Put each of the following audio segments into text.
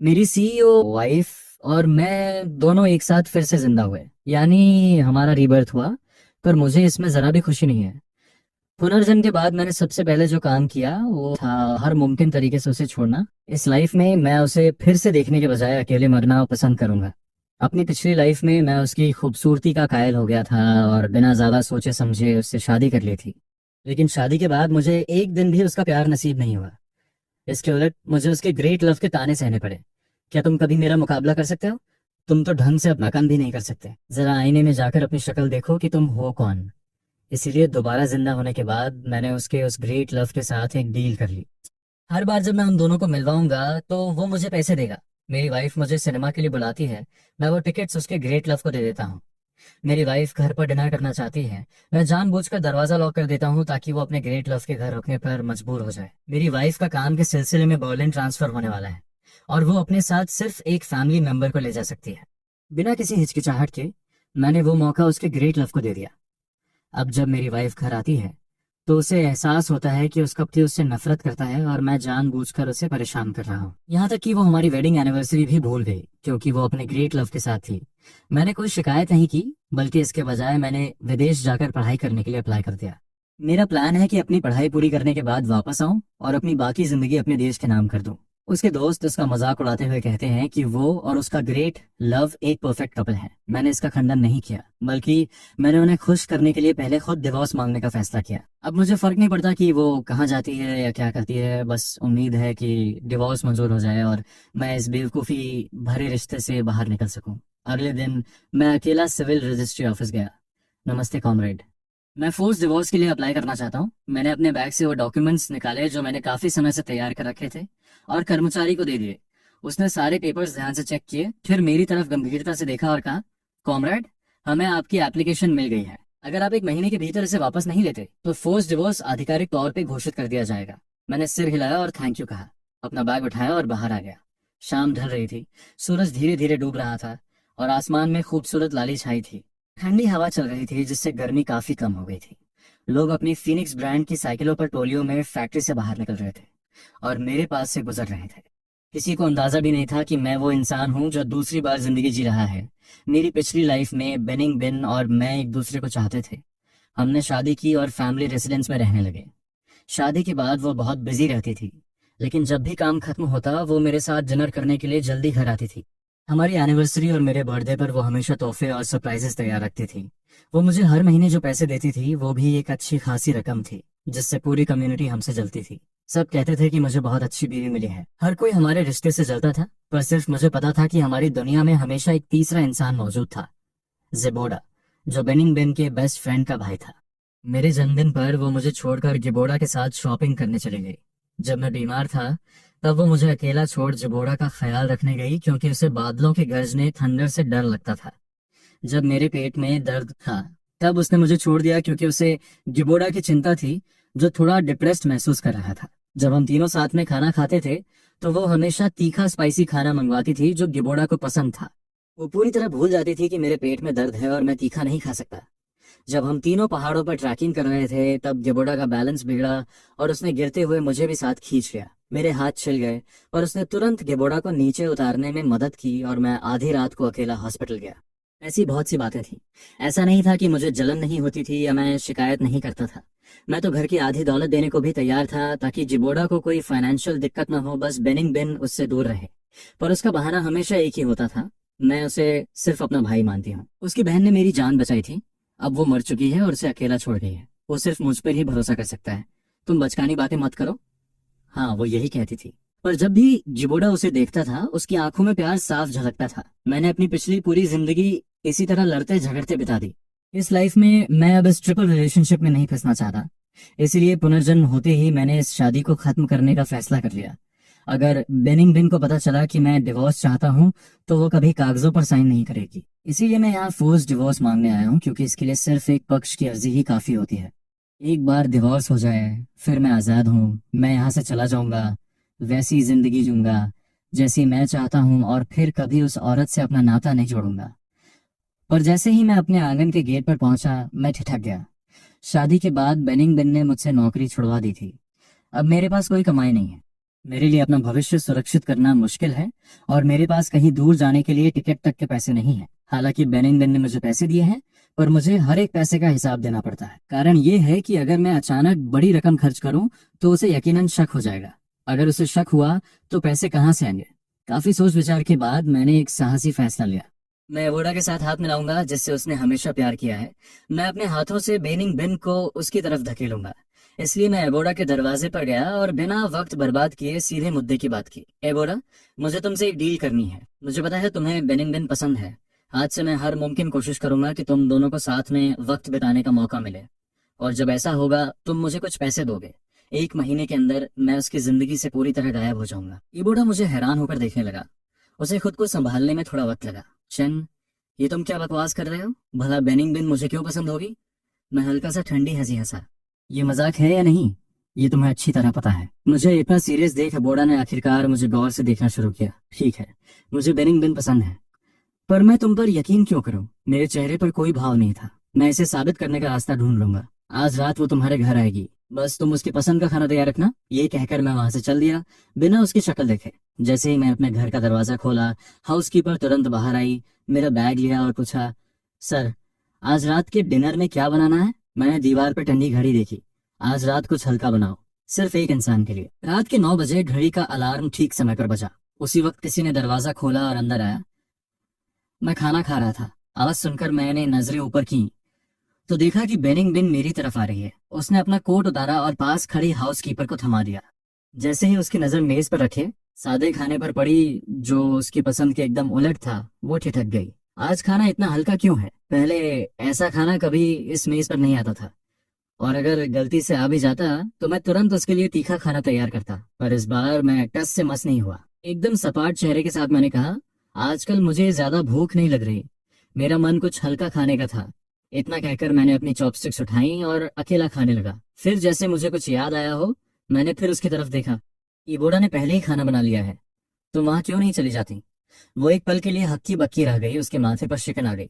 मेरी CEO wife और मैं दोनों एक साथ फिर से जिंदा हुए, यानी हमारा रीबर्थ हुआ। पर मुझे इसमें जरा भी खुशी नहीं है। पुनर्जन्म के बाद मैंने सबसे पहले जो काम किया वो था हर मुमकिन तरीके से उसे छोड़ना। इस लाइफ में मैं उसे फिर से देखने के बजाय अकेले मरना पसंद करूंगा। अपनी पिछली लाइफ में मैं उसकी खूबसूरती का कायल हो गया था और बिना ज्यादा सोचे समझे उससे शादी कर ली थी। लेकिन शादी के बाद मुझे एक दिन भी उसका प्यार नसीब नहीं हुआ। इसके उलट मुझे उसके ग्रेट लव के ताने सहने पड़े। क्या तुम कभी मेरा मुकाबला कर सकते हो? तुम तो ढंग से अपना काम भी नहीं कर सकते। जरा आईने में जाकर अपनी शक्ल देखो कि तुम हो कौन। इसीलिए दोबारा जिंदा होने के बाद मैंने उसके उस ग्रेट लव के साथ एक डील कर ली। हर बार जब मैं उन दोनों को मिलवाऊंगा तो वो मुझे पैसे देगा। मेरी वाइफ मुझे सिनेमा के लिए बुलाती है, मैं वो टिकट्स उसके ग्रेट लव को दे देता हूँ। मेरी वाइफ घर पर डिनर करना चाहती है, मैं जानबूझकर दरवाजा लॉक कर देता हूँ ताकि वो अपने ग्रेट लव के घर रुकने पर मजबूर हो जाए। मेरी वाइफ का काम के सिलसिले में बर्लिन ट्रांसफर होने वाला है और वो अपने साथ सिर्फ एक फैमिली मेंबर को ले जा सकती है। बिना किसी हिचकिचाहट के मैंने वो मौका उसके ग्रेट लव को दे दिया। अब जब मेरी वाइफ घर आती है तो उसे एहसास होता है कि उसका पति उससे नफरत करता है और मैं जानबूझकर उसे परेशान कर रहा हूँ। यहाँ तक कि वो हमारी वेडिंग एनिवर्सरी भी भूल गई क्योंकि वो अपने ग्रेट लव के साथ थी। मैंने कोई शिकायत नहीं की, बल्कि इसके बजाय मैंने विदेश जाकर पढ़ाई करने के लिए अप्लाई कर दिया। मेरा प्लान है कि अपनी पढ़ाई पूरी करने के बाद वापस आऊं और अपनी बाकी जिंदगी अपने देश के नाम कर दूं। उसके दोस्त उसका मजाक उड़ाते हुए कहते हैं कि वो और उसका ग्रेट लव एक परफेक्ट कपल है। मैंने इसका खंडन नहीं किया, बल्कि मैंने उन्हें खुश करने के लिए पहले खुद डिवोर्स मांगने का फैसला किया। अब मुझे फर्क नहीं पड़ता कि वो कहाँ जाती है या क्या करती है, बस उम्मीद है कि डिवोर्स मंजूर हो जाए और मैं इस बेवकूफ़ी भरे रिश्ते से बाहर निकल सकूं। अगले दिन मैं अकेला सिविल रजिस्ट्री ऑफिस गया। नमस्ते कॉमरेड, मैं फोर्स डिवोर्स के लिए अप्लाई करना चाहता हूँ। मैंने अपने बैग से वो डॉक्यूमेंट्स निकाले जो मैंने काफी समय से तैयार कर रखे थे और कर्मचारी को दे दिए। उसने सारे पेपर्स ध्यान से चेक किए, फिर मेरी तरफ गंभीरता से देखा और कहा, कॉमरेड, हमें आपकी एप्लीकेशन मिल गई है। अगर आप एक महीने के भीतर इसे वापस नहीं लेते तो फोर्स डिवोर्स आधिकारिक तौर पे घोषित कर दिया जाएगा। मैंने सिर हिलाया और थैंक यू कहा, अपना बैग उठाया और बाहर आ गया। शाम ढल रही थी, सूरज धीरे धीरे डूब रहा था और आसमान में खूबसूरत लाली छाई थी। ठंडी हवा चल रही थी जिससे गर्मी काफी कम हो गई थी। लोग अपनी फीनिक्स ब्रांड की साइकिलों पर टोलियों में फैक्ट्री से बाहर निकल रहे थे और मेरे पास से गुजर रहे थे। किसी को अंदाजा भी नहीं था कि मैं वो इंसान हूँ जो दूसरी बार जिंदगी जी रहा है। मेरी पिछली लाइफ में बेनिंग बिन और मैं एक दूसरे को चाहते थे। हमने शादी की और फैमिली रेसिडेंस में रहने लगे। शादी के बाद वो बहुत बिजी रहती थी, लेकिन जब भी काम खत्म होता वो मेरे साथ डिनर करने के लिए जल्दी घर आती थी। हमारी एनिवर्सरी और मेरे बर्थडे पर वो हमेशा तोहफे और सरप्राइजेस तैयार रखती थी। वो मुझे हर महीने जो पैसे देती थी वो भी एक अच्छी खासी रकम थी, जिससे पूरी कम्युनिटी हमसे जलती थी। सब कहते थे कि मुझे बहुत अच्छी बीवी मिली है। हर कोई हमारे रिश्ते से जलता था, पर सिर्फ मुझे पता था कि हमारी दुनिया में हमेशा एक तीसरा इंसान मौजूद था, जिबोडा, जो बेनिंग बेन के बेस्ट फ्रेंड का भाई था। मेरे जन्मदिन पर वो मुझे छोड़कर गिबोड़ा के साथ शॉपिंग करने चली गई। जब मैं बीमार था तब वो मुझे अकेला छोड़ जिबोड़ा का ख्याल रखने गई क्योंकि उसे बादलों के गरजने थंडर से डर लगता था। जब मेरे पेट में दर्द था तब उसने मुझे छोड़ दिया क्योंकि उसे गिबोड़ा की चिंता थी, जो थोड़ा डिप्रेस्ड महसूस कर रहा था। जब हम तीनों साथ में खाना खाते थे तो वो हमेशा तीखा स्पाइसी खाना मंगवाती थी जो गिबोड़ा को पसंद था। वो पूरी तरह भूल जाती थी कि मेरे पेट में दर्द है और मैं तीखा नहीं खा सकता। जब हम तीनों पहाड़ों पर ट्रैकिंग कर रहे थे तब गिबोड़ा का बैलेंस बिगड़ा और उसने गिरते हुए मुझे भी साथ खींच लिया। मेरे हाथ छिल गए पर उसने तुरंत गिबोड़ा को नीचे उतारने में मदद की और मैं आधी रात को अकेला हॉस्पिटल गया। ऐसी बहुत सी बातें थी। ऐसा नहीं था कि मुझे जलन नहीं होती थी या मैं शिकायत नहीं करता था। मैं तो घर की आधी दौलत देने को भी तैयार था ताकि जिबोड़ा को कोई फाइनेंशियल दिक्कत ना हो, बस बेनिंग बिन उससे दूर रहे। पर उसका बहाना हमेशा एक ही होता था, मैं उसे सिर्फ अपना भाई मानती हूँ। उसकी बहन ने मेरी जान बचाई थी। अब वो मर चुकी है और उसे अकेला छोड़ गई है। वो सिर्फ मुझ पर ही भरोसा कर सकता है। तुम बचकानी बातें मत करो। हाँ, वो यही कहती थी। पर जब भी जिबोड़ा उसे देखता था उसकी आंखों में प्यार साफ झलकता था। मैंने अपनी पिछली पूरी जिंदगी इसी तरह लड़ते झगड़ते बिता दी। इस लाइफ में मैं अब इस ट्रिपल रिलेशनशिप में नहीं फंसना चाहता। इसीलिए पुनर्जन्म होते ही मैंने इस शादी को खत्म करने का फैसला कर लिया। अगर बेनिंग बिन को पता चला कि मैं डिवोर्स चाहता हूँ तो वो कभी कागजों पर साइन नहीं करेगी। इसीलिए मैं यहाँ फोर्स डिवोर्स मांगने आया हूँ क्योंकि इसके लिए सिर्फ एक पक्ष की अर्जी ही काफी होती है। एक बार डिवोर्स हो जाए फिर मैं आजाद हूँ। मैं यहाँ से चला जाऊंगा, वैसी जिंदगी जूंगा जैसी मैं चाहता हूँ और फिर कभी उस औरत से अपना नाता नहीं जोड़ूंगा। पर जैसे ही मैं अपने आंगन के गेट पर पहुंचा मैं ठिठक गया। शादी के बाद बेनिंग बिन ने मुझसे नौकरी छुड़वा दी थी। अब मेरे पास कोई कमाई नहीं है। मेरे लिए अपना भविष्य सुरक्षित करना मुश्किल है और मेरे पास कहीं दूर जाने के लिए टिकट तक के पैसे नहीं है। हालांकि बेनिंगटन ने मुझे पैसे दिए हैं, पर मुझे हर एक पैसे का हिसाब देना पड़ता है। कारण ये है कि अगर मैं अचानक बड़ी रकम खर्च करूं तो उसे यकीनन शक हो जाएगा। अगर उसे शक हुआ तो पैसे कहाँ से आएंगे? काफी सोच विचार के बाद मैंने एक साहसी फैसला लिया। मैं वोडा के साथ हाथ मिलाऊंगा जिससे उसने हमेशा प्यार किया है। मैं अपने हाथों से बेनिंग बिन को उसकी तरफ धकेलूंगा। इसलिए मैं एबोडा के दरवाजे पर गया और बिना वक्त बर्बाद किए सीधे मुद्दे की बात की। एबोडा, मुझे तुमसे एक डील करनी है। मुझे पता है तुम्हें बेनिंग बिन पसंद है। आज से मैं हर मुमकिन कोशिश करूंगा कि तुम दोनों को साथ में वक्त बिताने का मौका मिले। और जब ऐसा होगा तुम मुझे कुछ पैसे दोगे। 1 महीने के अंदर मैं उसकी जिंदगी से पूरी तरह गायब हो जाऊंगा। इबोडा मुझे हैरान होकर देखने लगा। उसे खुद को संभालने में थोड़ा वक्त लगा। chen, ये तुम क्या बकवास कर रहे हो? भला बेनिंग बिन मुझे क्यों पसंद होगी? मैं हल्का सा ठंडी हंसी हंसा। ये मजाक है या नहीं, ये तुम्हें अच्छी तरह पता है। मुझे इतना सीरियस देख बोड़ा ने आखिरकार मुझे गौर से देखना शुरू किया। ठीक है, मुझे बेनिंग बिन पसंद है, पर मैं तुम पर यकीन क्यों करूं? मेरे चेहरे पर कोई भाव नहीं था। मैं इसे साबित करने का रास्ता ढूंढ लूंगा। आज रात वो तुम्हारे घर आएगी, बस तुम उसकी पसंद का खाना तैयार रखना। ये कहकर मैं वहां से चल दिया, बिना उसकी शक्ल देखे। जैसे ही मैं अपने घर का दरवाजा खोला, हाउसकीपर तुरंत बाहर आई, मेरा बैग लिया और पूछा, सर, आज रात के डिनर में क्या बनाना है? मैंने दीवार पर टंगी घड़ी देखी। आज रात कुछ हल्का बनाओ, सिर्फ एक इंसान के लिए। रात के 9 बजे घड़ी का अलार्म ठीक समय पर बजा। उसी वक्त किसी ने दरवाजा खोला और अंदर आया। मैं खाना खा रहा था। आवाज सुनकर मैंने नजरें ऊपर की तो देखा कि बेनिंग बिन मेरी तरफ आ रही है। उसने अपना कोट उतारा और पास खड़ी हाउसकीपर को थमा दिया। जैसे ही उसकी नजर मेज पर रखे, सादे खाने पर पड़ी जो उसकी पसंद के एकदम उलट था, वो ठिठक गई। आज खाना इतना हल्का क्यों है? पहले ऐसा खाना कभी इस मेज पर नहीं आता था, और अगर गलती से आ भी जाता तो मैं तुरंत उसके लिए तीखा खाना तैयार करता। पर इस बार मैं टस से मस नहीं हुआ। एकदम सपाट चेहरे के साथ मैंने कहा, आजकल मुझे ज्यादा भूख नहीं लग रही, मेरा मन कुछ हल्का खाने का था। इतना कहकर मैंने अपनी चॉपस्टिक्स उठाई और अकेला खाने लगा। फिर जैसे मुझे कुछ याद आया हो, मैंने फिर उसकी तरफ देखा। ईबोड़ा ने पहले ही खाना बना लिया है, तो वहां क्यों नहीं चली जाती? वो एक पल के लिए हक्की बक्की रह गई। उसके माथे पर शिकन आ गई।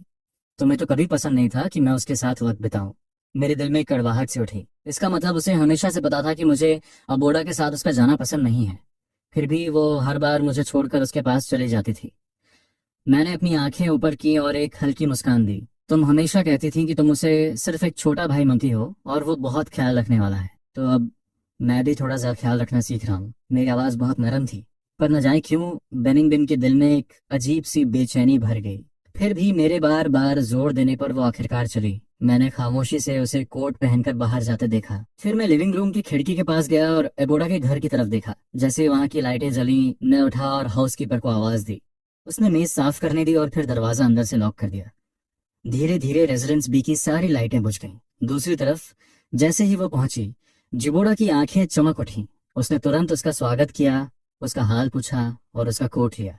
तुम्हें तो कभी पसंद नहीं था कि मैं उसके साथ वक्त बिताऊं। मेरे दिल में एक कड़वाहट सी उठी। इसका मतलब उसे हमेशा से पता था कि मुझे अबोड़ा के साथ उसका जाना पसंद नहीं है। फिर भी वो हर बार मुझे छोड़कर उसके पास चली जाती थी। मैंने अपनी आंखें ऊपर की और एक हल्की मुस्कान दी। तुम हमेशा कहती थी कि तुम उसे सिर्फ एक छोटा भाई मानती हो और वो बहुत ख्याल रखने वाला है। तो अब मैं भी थोड़ा सा ख्याल रखना सीख रहा हूँ। मेरी आवाज बहुत नरम थी, पर न जाने क्यों बेनिंग बिन के दिल में एक अजीब सी बेचैनी भर गई। फिर भी मेरे बार बार जोर देने पर वो आखिरकार चली। मैंने खामोशी से उसे कोट पहनकर बाहर जाते देखा। फिर मैं लिविंग रूम की खिड़की के पास गया और एबोडा के घर की तरफ देखा। जैसे वहां की लाइटें जली, मैं उठा और हाउसकीपर को आवाज दी। उसने मेज साफ करने दी और फिर दरवाजा अंदर से लॉक कर दिया। धीरे धीरे रेजिडेंस बी की सारी लाइटें बुझ गईं। दूसरी तरफ जैसे ही वो पहुंची, जिबोड़ा की आंखें चमक उठी। उसने तुरंत उसका स्वागत किया, उसका हाल पूछा और उसका कोट लिया।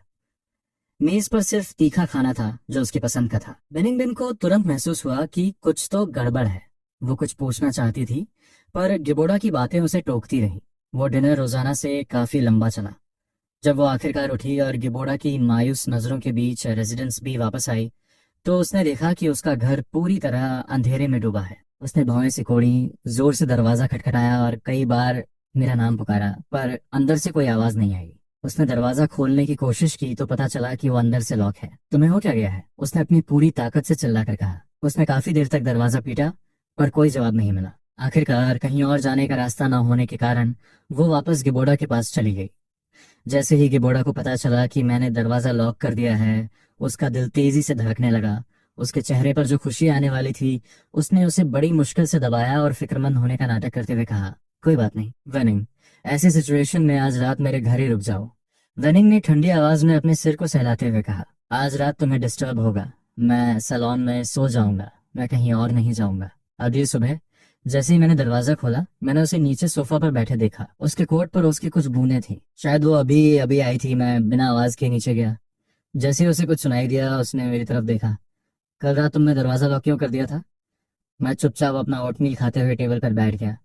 मेज पर सिर्फ तीखा खाना था जो उसकी पसंद का था। बेनिंगटन को तुरंत महसूस हुआ कि कुछ तो गड़बड़ है। वो कुछ पूछना चाहती थी, पर गिबोड़ा की बातें उसे टोकती रही। वो डिनर रोजाना से काफी लंबा चला। जब वो आखिरकार उठी और गिबोड़ा की मायूस नजरों के बीच रेजिडेंस भी वापस आई, तो उसने देखा कि उसका घर पूरी तरह अंधेरे में डूबा है। उसने भौएं सिकोड़ी, जोर से दरवाजा खटखटाया और कई बार मेरा नाम पुकारा, पर अंदर से कोई आवाज नहीं आई। उसने दरवाजा खोलने की कोशिश की तो पता चला कि वो अंदर से लॉक है। तुम्हें हो क्या गया है? उसने अपनी पूरी ताकत से चिल्लाकर कहा। उसने काफी देर तक दरवाजा पीटा, पर कोई जवाब नहीं मिला। आखिरकार कहीं और जाने का रास्ता न होने के कारण वो वापस गिबोड़ा के पास चली गई। जैसे ही गिबोड़ा को पता चला कि मैंने दरवाजा लॉक कर दिया है, उसका दिल तेजी से धड़कने लगा। उसके चेहरे पर जो खुशी आने वाली थी, उसने उसे बड़ी मुश्किल से दबाया और फिक्रमंद होने का नाटक करते हुए कहा, कोई बात नहीं वेनिंग, ऐसी सिचुएशन में आज रात मेरे घर ही रुक जाओ। वेनिंग ने ठंडी आवाज में अपने सिर को सहलाते हुए कहा, आज रात तुम्हें डिस्टर्ब होगा। मैं सैलून में सो जाऊंगा, मैं कहीं और नहीं जाऊंगा। अगली सुबह जैसे ही मैंने दरवाजा खोला, मैंने उसे नीचे सोफा पर बैठे देखा। उसके कोट पर उसकी कुछ बूंदें थी। शायद वो अभी अभी आई थी। मैं बिना आवाज के नीचे गया। जैसे ही उसे कुछ सुनाई दिया, उसने मेरी तरफ देखा। कल रात तुमने दरवाजा लॉक क्यों कर दिया था? मैं चुपचाप अपना ओटमील खाते हुए टेबल पर बैठ गया।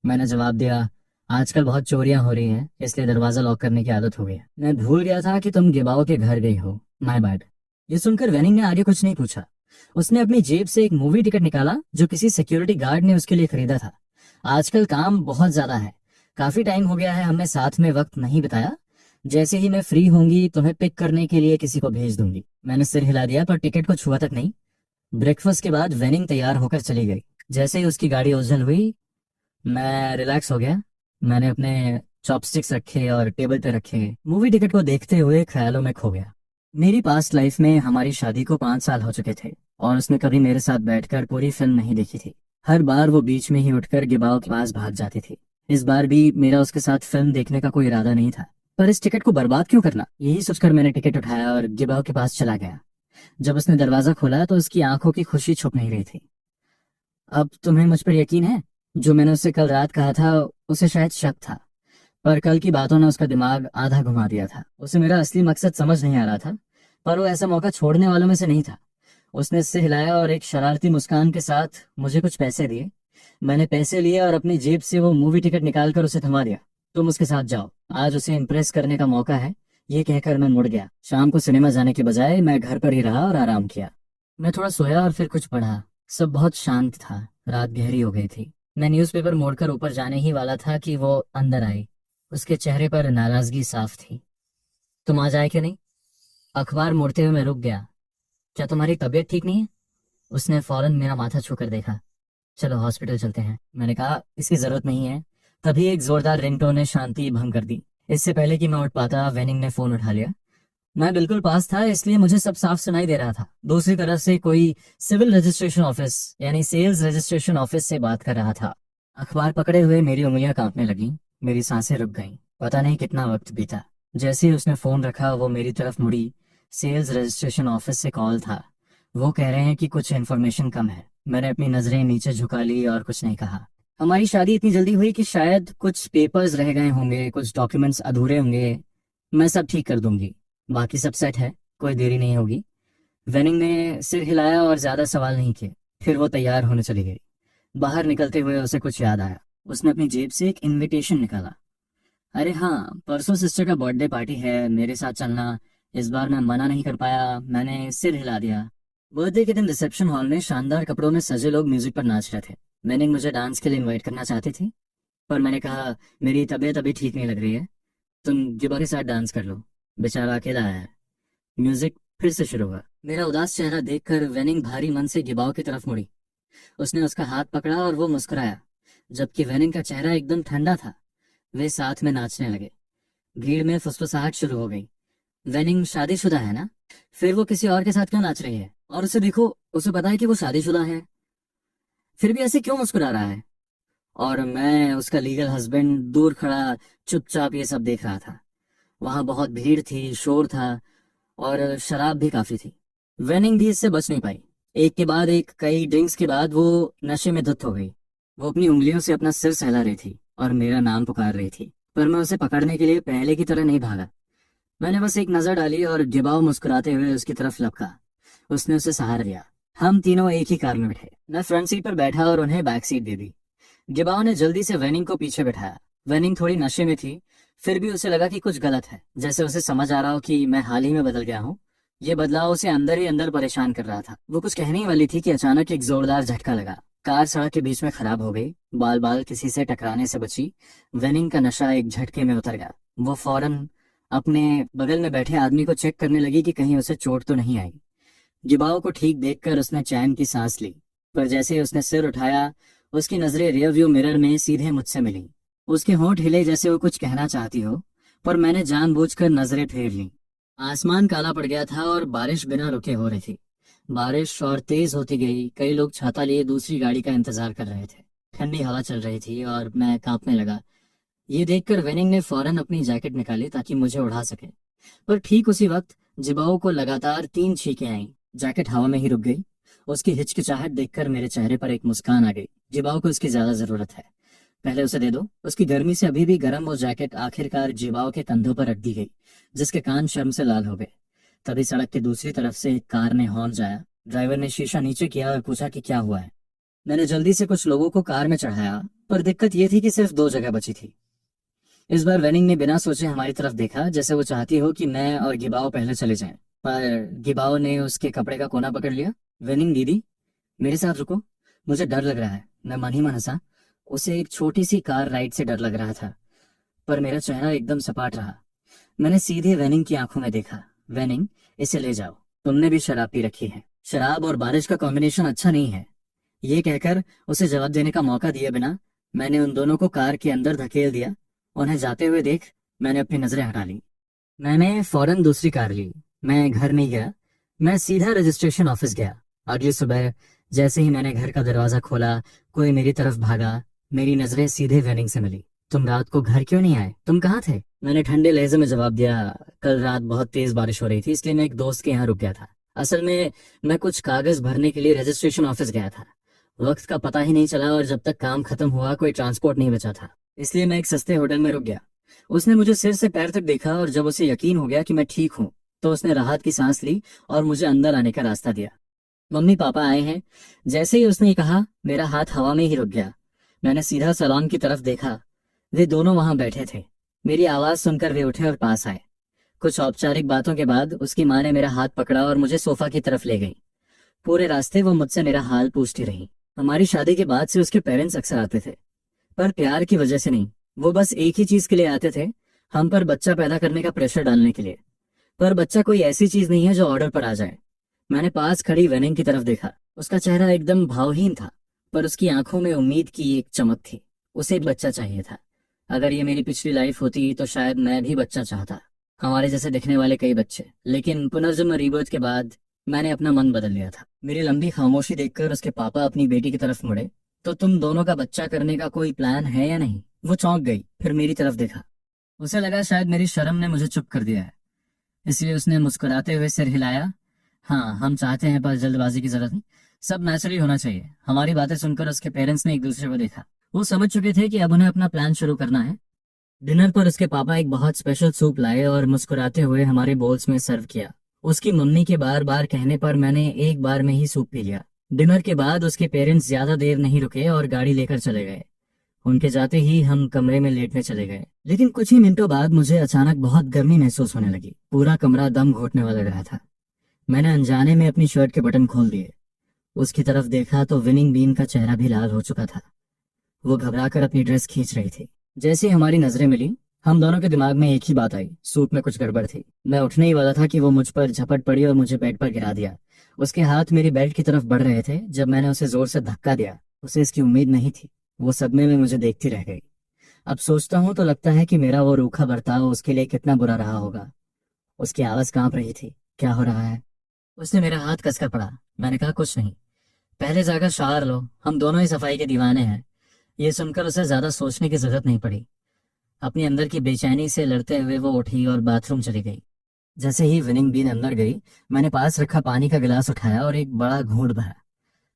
मैंने जवाब दिया, आजकल बहुत चोरियां हो रही हैं, इसलिए दरवाजा लॉक करने की आदत हो गई है। मैं भूल गया था कि तुम गिबाओ के घर गई हो। My bad. ये सुनकर वेनिंग ने आगे कुछ नहीं पूछा। उसने अपनी जेब से एक मूवी टिकट निकाला जो किसी सिक्योरिटी गार्ड ने उसके लिए खरीदा था। आजकल काम बहुत ज्यादा है, काफी टाइम हो गया है हमने साथ में वक्त नहीं बिताया। जैसे ही मैं फ्री होंगी तुम्हें पिक करने के लिए किसी को भेज दूंगी। मैंने सिर हिला दिया पर टिकट को छुआ तक नहीं। ब्रेकफास्ट के बाद वेनिंग तैयार होकर चली गई। जैसे ही उसकी गाड़ी ओझल हुई मैं रिलैक्स हो गया। मैंने अपने चॉपस्टिक्स रखे और टेबल पे रखे, मूवी टिकट को देखते हुए ख्यालों में खो गया। मेरी पास्ट लाइफ में हमारी शादी को 5 साल हो चुके थे और उसने कभी मेरे साथ बैठकर पूरी फिल्म नहीं देखी थी। हर बार वो बीच में ही उठकर गिबाओ के पास भाग जाती थी। इस बार भी मेरा उसके साथ फिल्म देखने का कोई इरादा नहीं था, पर इस टिकट को बर्बाद क्यों करना, यही सोचकर मैंने टिकट उठाया और गिबाओ के पास चला गया। जब उसने दरवाजा खोला तो उसकी आंखों की खुशी छुप नहीं रही थी। अब तुम्हें मुझ पर यकीन है? जो मैंने उससे कल रात कहा था उसे शायद शक था, पर कल की बातों ने उसका दिमाग आधा घुमा दिया था। उसे मेरा असली मकसद समझ नहीं आ रहा था, पर वो ऐसा मौका छोड़ने वालों में से नहीं था। उसने सिर हिलाया और एक शरारती मुस्कान के साथ मुझे कुछ पैसे दिए। मैंने पैसे लिए और अपनी जेब से वो मूवी टिकट निकालकर उसे थमा दिया। तुम उसके साथ जाओ, आज उसे इम्प्रेस करने का मौका है। ये कहकर मैं मुड़ गया। शाम को सिनेमा जाने के बजाय मैं घर पर ही रहा और आराम किया। मैं थोड़ा सोया और फिर कुछ पढ़ा। सब बहुत शांत था। रात गहरी हो गई थी। मैं न्यूज़पेपर मोड़कर ऊपर जाने ही वाला था कि वो अंदर आई। उसके चेहरे पर नाराजगी साफ थी। तुम आज आए क्यों नहीं? अखबार मोड़ते हुए मैं रुक गया। क्या तुम्हारी तबीयत ठीक नहीं है? उसने फौरन मेरा माथा छूकर देखा। चलो हॉस्पिटल चलते हैं, मैंने कहा। इसकी जरूरत नहीं है। तभी एक जोरदार रिंगटोन ने शांति भंग कर दी। इससे पहले कि मैं उठ पाता वेनिंग ने फोन उठा लिया। मैं बिल्कुल पास था इसलिए मुझे सब साफ सुनाई दे रहा था। दूसरी तरफ से कोई सिविल रजिस्ट्रेशन ऑफिस यानी सेल्स रजिस्ट्रेशन ऑफिस से बात कर रहा था। अखबार पकड़े हुए मेरी उंगलियां कांपने लगीं। मेरी सांसें रुक गईं। पता नहीं कितना वक्त बीता। जैसे ही उसने फोन रखा वो मेरी तरफ मुड़ी। सेल्स रजिस्ट्रेशन ऑफिस से कॉल था। वो कह रहे हैं कि कुछ इन्फॉर्मेशन कम है। मैंने अपनी नजरें नीचे झुका ली और कुछ नहीं कहा। हमारी शादी इतनी जल्दी हुई कि शायद कुछ पेपर्स रह गए होंगे, कुछ डॉक्यूमेंट्स अधूरे होंगे। मैं सब ठीक कर दूंगी। बाकी सब सेट है, कोई देरी नहीं होगी। वेनिंग ने सिर हिलाया और ज्यादा सवाल नहीं किए। फिर वो तैयार होने चली गई। बाहर निकलते हुए उसे कुछ याद आया। उसने अपनी जेब से एक इनविटेशन निकाला। अरे हाँ, परसों सिस्टर का बर्थडे पार्टी है, मेरे साथ चलना। इस बार मैं मना नहीं कर पाया, मैंने सिर हिला दिया। बर्थडे के दिन रिसेप्शन हॉल में शानदार कपड़ों में सजे लोग म्यूजिक पर नाच रहे थे। मैंने मुझे डांस के लिए इनवाइट करना चाहती थी, पर मैंने कहा मेरी तबीयत अभी ठीक नहीं लग रही है। तुम गिबा के साथ डांस कर लो, बेचारा अकेला आया है। म्यूजिक फिर से शुरू हुआ। मेरा उदास चेहरा देखकर वेनिंग भारी मन से गिबाओ की तरफ मुड़ी। उसने उसका हाथ पकड़ा और वो मुस्कुराया, जबकि वेनिंग का चेहरा एकदम ठंडा था। वे साथ में नाचने लगे। भीड़ में फुसफुसाहट शुरू हो गई। वेनिंग शादीशुदा है ना? फिर वो किसी और के साथ क्यों नाच रही है? और उसे देखो, उसे पता है कि वो शादीशुदा है, फिर भी ऐसे क्यों मुस्कुरा रहा है? और मैं उसका लीगल हस्बैंड दूर खड़ा चुपचाप ये सब देख रहा था। वहां बहुत भीड़ थी, शोर था और शराब भी काफी थी। वेनिंग भी इससे बच नहीं पाई। एक के बाद एक कई ड्रिंक्स के बाद वो नशे में धुत हो गई। वो अपनी उंगलियों से अपना सिर सहला रही थी और मेरा नाम पुकार रही थी, पर मैं उसे पकड़ने के लिए पहले की तरह नहीं भागा। मैंने बस एक नजर डाली और गिबाओ मुस्कुराते हुए उसकी तरफ लपका। उसने उसे सहारा दिया। हम तीनों एक ही कार में बैठे। मैं फ्रंट सीट पर बैठा और उन्हें बैक सीट दे दी। गिबाओ ने जल्दी से वेनिंग को पीछे बैठाया। वेनिंग थोड़ी नशे में थी, फिर भी उसे लगा कि कुछ गलत है, जैसे उसे समझ आ रहा हो कि मैं हाल ही में बदल गया हूँ। ये बदलाव उसे अंदर ही अंदर परेशान कर रहा था। वो कुछ कहने ही वाली थी कि अचानक एक जोरदार झटका लगा। कार सड़क के बीच में खराब हो गई। बाल बाल किसी से टकराने से बची। वेनिंग का नशा एक झटके में उतर गया। वो फौरन अपने बगल में बैठे आदमी को चेक करने लगी कि कहीं उसे चोट तो नहीं आई। गिबाओ को ठीक देखकर उसने चैन की सांस ली, पर जैसे ही उसने सिर उठाया उसकी नजरें रियर व्यू मिरर में सीधे मुझसे मिली। उसके होंठ हिले जैसे वो कुछ कहना चाहती हो, पर मैंने जानबूझकर नजरें फेर लीं। आसमान काला पड़ गया था और बारिश बिना रुके हो रही थी। बारिश और तेज होती गई। कई लोग छाता लिए दूसरी गाड़ी का इंतजार कर रहे थे। ठंडी हवा चल रही थी और मैं कांपने लगा। ये देखकर वेनिंग ने फौरन अपनी जैकेट निकाली ताकि मुझे उड़ा सके, पर ठीक उसी वक्त जिबाओ को लगातार 3 छींकें आईं। जैकेट हवा में ही रुक गई। उसकी हिचकिचाहट देखकर मेरे चेहरे पर एक मुस्कान आ गई। जिबाओ को इसकी ज्यादा जरूरत है, पहले उसे दे दो। उसकी गर्मी से अभी भी गर्म वो जैकेट आखिरकार जिबाओ के कंधों पर रख दी गई, जिसके कान शर्म से लाल हो गए। तभी सड़क की दूसरी तरफ से एक कार ने हॉर्न जाया। ड्राइवर ने शीशा नीचे किया और पूछा कि क्या हुआ है। मैंने जल्दी से कुछ लोगों को कार में चढ़ाया, पर दिक्कत ये थी कि सिर्फ 2 जगह बची थी। इस बार वेनिंग ने बिना सोचे हमारी तरफ देखा, जैसे वो चाहती हो कि मैं और गिबाओ पहले चले जाएं। पर गिबाओ ने उसके कपड़े का कोना पकड़ लिया। वेनिंग दीदी, मेरे साथ रुको, मुझे डर लग रहा है। मैं मन ही मन हंसा। उसे एक छोटी सी कार राइड से डर लग रहा था, पर मेरा चेहरा एकदम सपाट रहा। मैंने सीधे वेनिंग की आंखों में देखा। वेनिंग, इसे ले जाओ, तुमने भी शराब पी रखी है। शराब और बारिश का कॉम्बिनेशन अच्छा नहीं है। ये कहकर उसे जवाब देने का मौका दिए बिना मैंने उन दोनों को कार के अंदर धकेल दिया। उन्हें जाते हुए देख मैंने अपनी नजरें हटा ली। मैंने फौरन दूसरी कार ली। मैं घर नहीं गया, मैं सीधा रजिस्ट्रेशन ऑफिस गया। अगली सुबह जैसे ही मैंने घर का दरवाजा खोला, कोई मेरी तरफ भागा। मेरी नजरें सीधे वेनिंग से मिली। तुम रात को घर क्यों नहीं आए? तुम कहाँ थे? मैंने ठंडे लहजे में जवाब दिया, कल रात बहुत तेज बारिश हो रही थी, इसलिए मैं एक दोस्त के यहाँ रुक गया था। असल में मैं कुछ कागज भरने के लिए रजिस्ट्रेशन ऑफिस गया था। वक्त का पता ही नहीं चला और जब तक काम खत्म हुआ कोई ट्रांसपोर्ट नहीं बचा था, इसलिए मैं एक सस्ते होटल में रुक गया। उसने मुझे सिर से पैर तक देखा और जब उसे यकीन हो गया कि मैं ठीक हूँ तो उसने राहत की सांस ली और मुझे अंदर आने का रास्ता दिया। मम्मी पापा आए हैं। जैसे ही उसने कहा मेरा हाथ हवा में ही रुक गया। मैंने सीधा सैलून की तरफ देखा। वे दोनों वहां बैठे थे। मेरी आवाज सुनकर वे उठे और पास आए। कुछ औपचारिक बातों के बाद उसकी माँ ने मेरा हाथ पकड़ा और मुझे सोफा की तरफ ले गई। पूरे रास्ते वो मुझसे मेरा हाल पूछती रही। हमारी शादी के बाद से उसके पेरेंट्स अक्सर आते थे, पर प्यार की वजह से नहीं। वो बस एक ही चीज के लिए आते थे, हम पर बच्चा पैदा करने का प्रेशर डालने के लिए। पर बच्चा कोई ऐसी चीज नहीं है जो ऑर्डर पर आ जाए। मैंने पास खड़ी वेनिंग की तरफ देखा। उसका चेहरा एकदम भावहीन था, पर उसकी आंखों में उम्मीद की एक चमक थी। उसे एक बच्चा चाहिए था। अगर ये मेरी पिछली लाइफ होती तो शायद मैं भी बच्चा चाहता, हमारे जैसे दिखने वाले कई बच्चे। लेकिन पुनर्जन्म रीबर्थ के बाद मैंने अपना मन बदल लिया था। मेरी लंबी खामोशी देखकर उसके पापा अपनी बेटी की तरफ मुड़े। तो तुम दोनों का बच्चा करने का कोई प्लान है या नहीं? वो चौंक गई, फिर मेरी तरफ देखा। उसे लगा शायद मेरी शर्म ने मुझे चुप कर दिया है, इसलिए उसने मुस्कुराते हुए सिर हिलाया। हाँ, हम चाहते हैं, पर जल्दबाजी की जरूरत नहीं। सब नेचुरली होना चाहिए। हमारी बातें सुनकर उसके पेरेंट्स ने एक दूसरे को देखा। वो समझ चुके थे कि अब उन्हें अपना प्लान शुरू करना है। डिनर पर उसके पापा एक बहुत स्पेशल सूप लाए और मुस्कुराते हुए हमारे बोल्स में सर्व किया। उसकी मम्मी के बार बार कहने पर मैंने एक बार में ही सूप पी लिया। डिनर के बाद उसके पेरेंट्स ज्यादा देर नहीं रुके और गाड़ी लेकर चले गए। उनके जाते ही हम कमरे में लेटने चले गए। लेकिन कुछ ही मिनटों बाद मुझे अचानक बहुत गर्मी महसूस होने लगी। पूरा कमरा दम घोटने वाला रहा था। मैंने अनजाने में अपनी शर्ट के बटन खोल दिए। उसकी तरफ देखा तो विनिंग बीन का चेहरा भी लाल हो चुका था। वो घबराकर अपनी ड्रेस खींच रही थी। जैसे ही हमारी नजरें मिली, हम दोनों के दिमाग में एक ही बात आई, सूप में कुछ गड़बड़ थी। मैं उठने ही वाला था कि वो मुझ पर झपट पड़ी और मुझे बेड पर गिरा दिया। उसके हाथ मेरी बेल्ट की तरफ बढ़ रहे थे जब मैंने उसे जोर से धक्का दिया। उसे इसकी उम्मीद नहीं थी। वो सदमे में मुझे देखती रह गई। अब सोचता हूँ तो लगता है कि मेरा वो रूखा बर्ताव उसके लिए कितना बुरा रहा होगा। उसकी आवाज कांप रही थी। क्या हो रहा है? उसने मेरा हाथ कसकर पड़ा। मैंने कहा, कुछ नहीं, पहले जाकर शावर लो, हम दोनों ही सफाई के दीवाने हैं। ये सुनकर उसे ज्यादा सोचने की जरूरत नहीं पड़ी। अपने अंदर की बेचैनी से लड़ते हुए वो उठी और बाथरूम चली गई। जैसे ही विनिंग बीन अंदर गई, मैंने पास रखा पानी का गिलास उठाया और एक बड़ा घूंट भरा।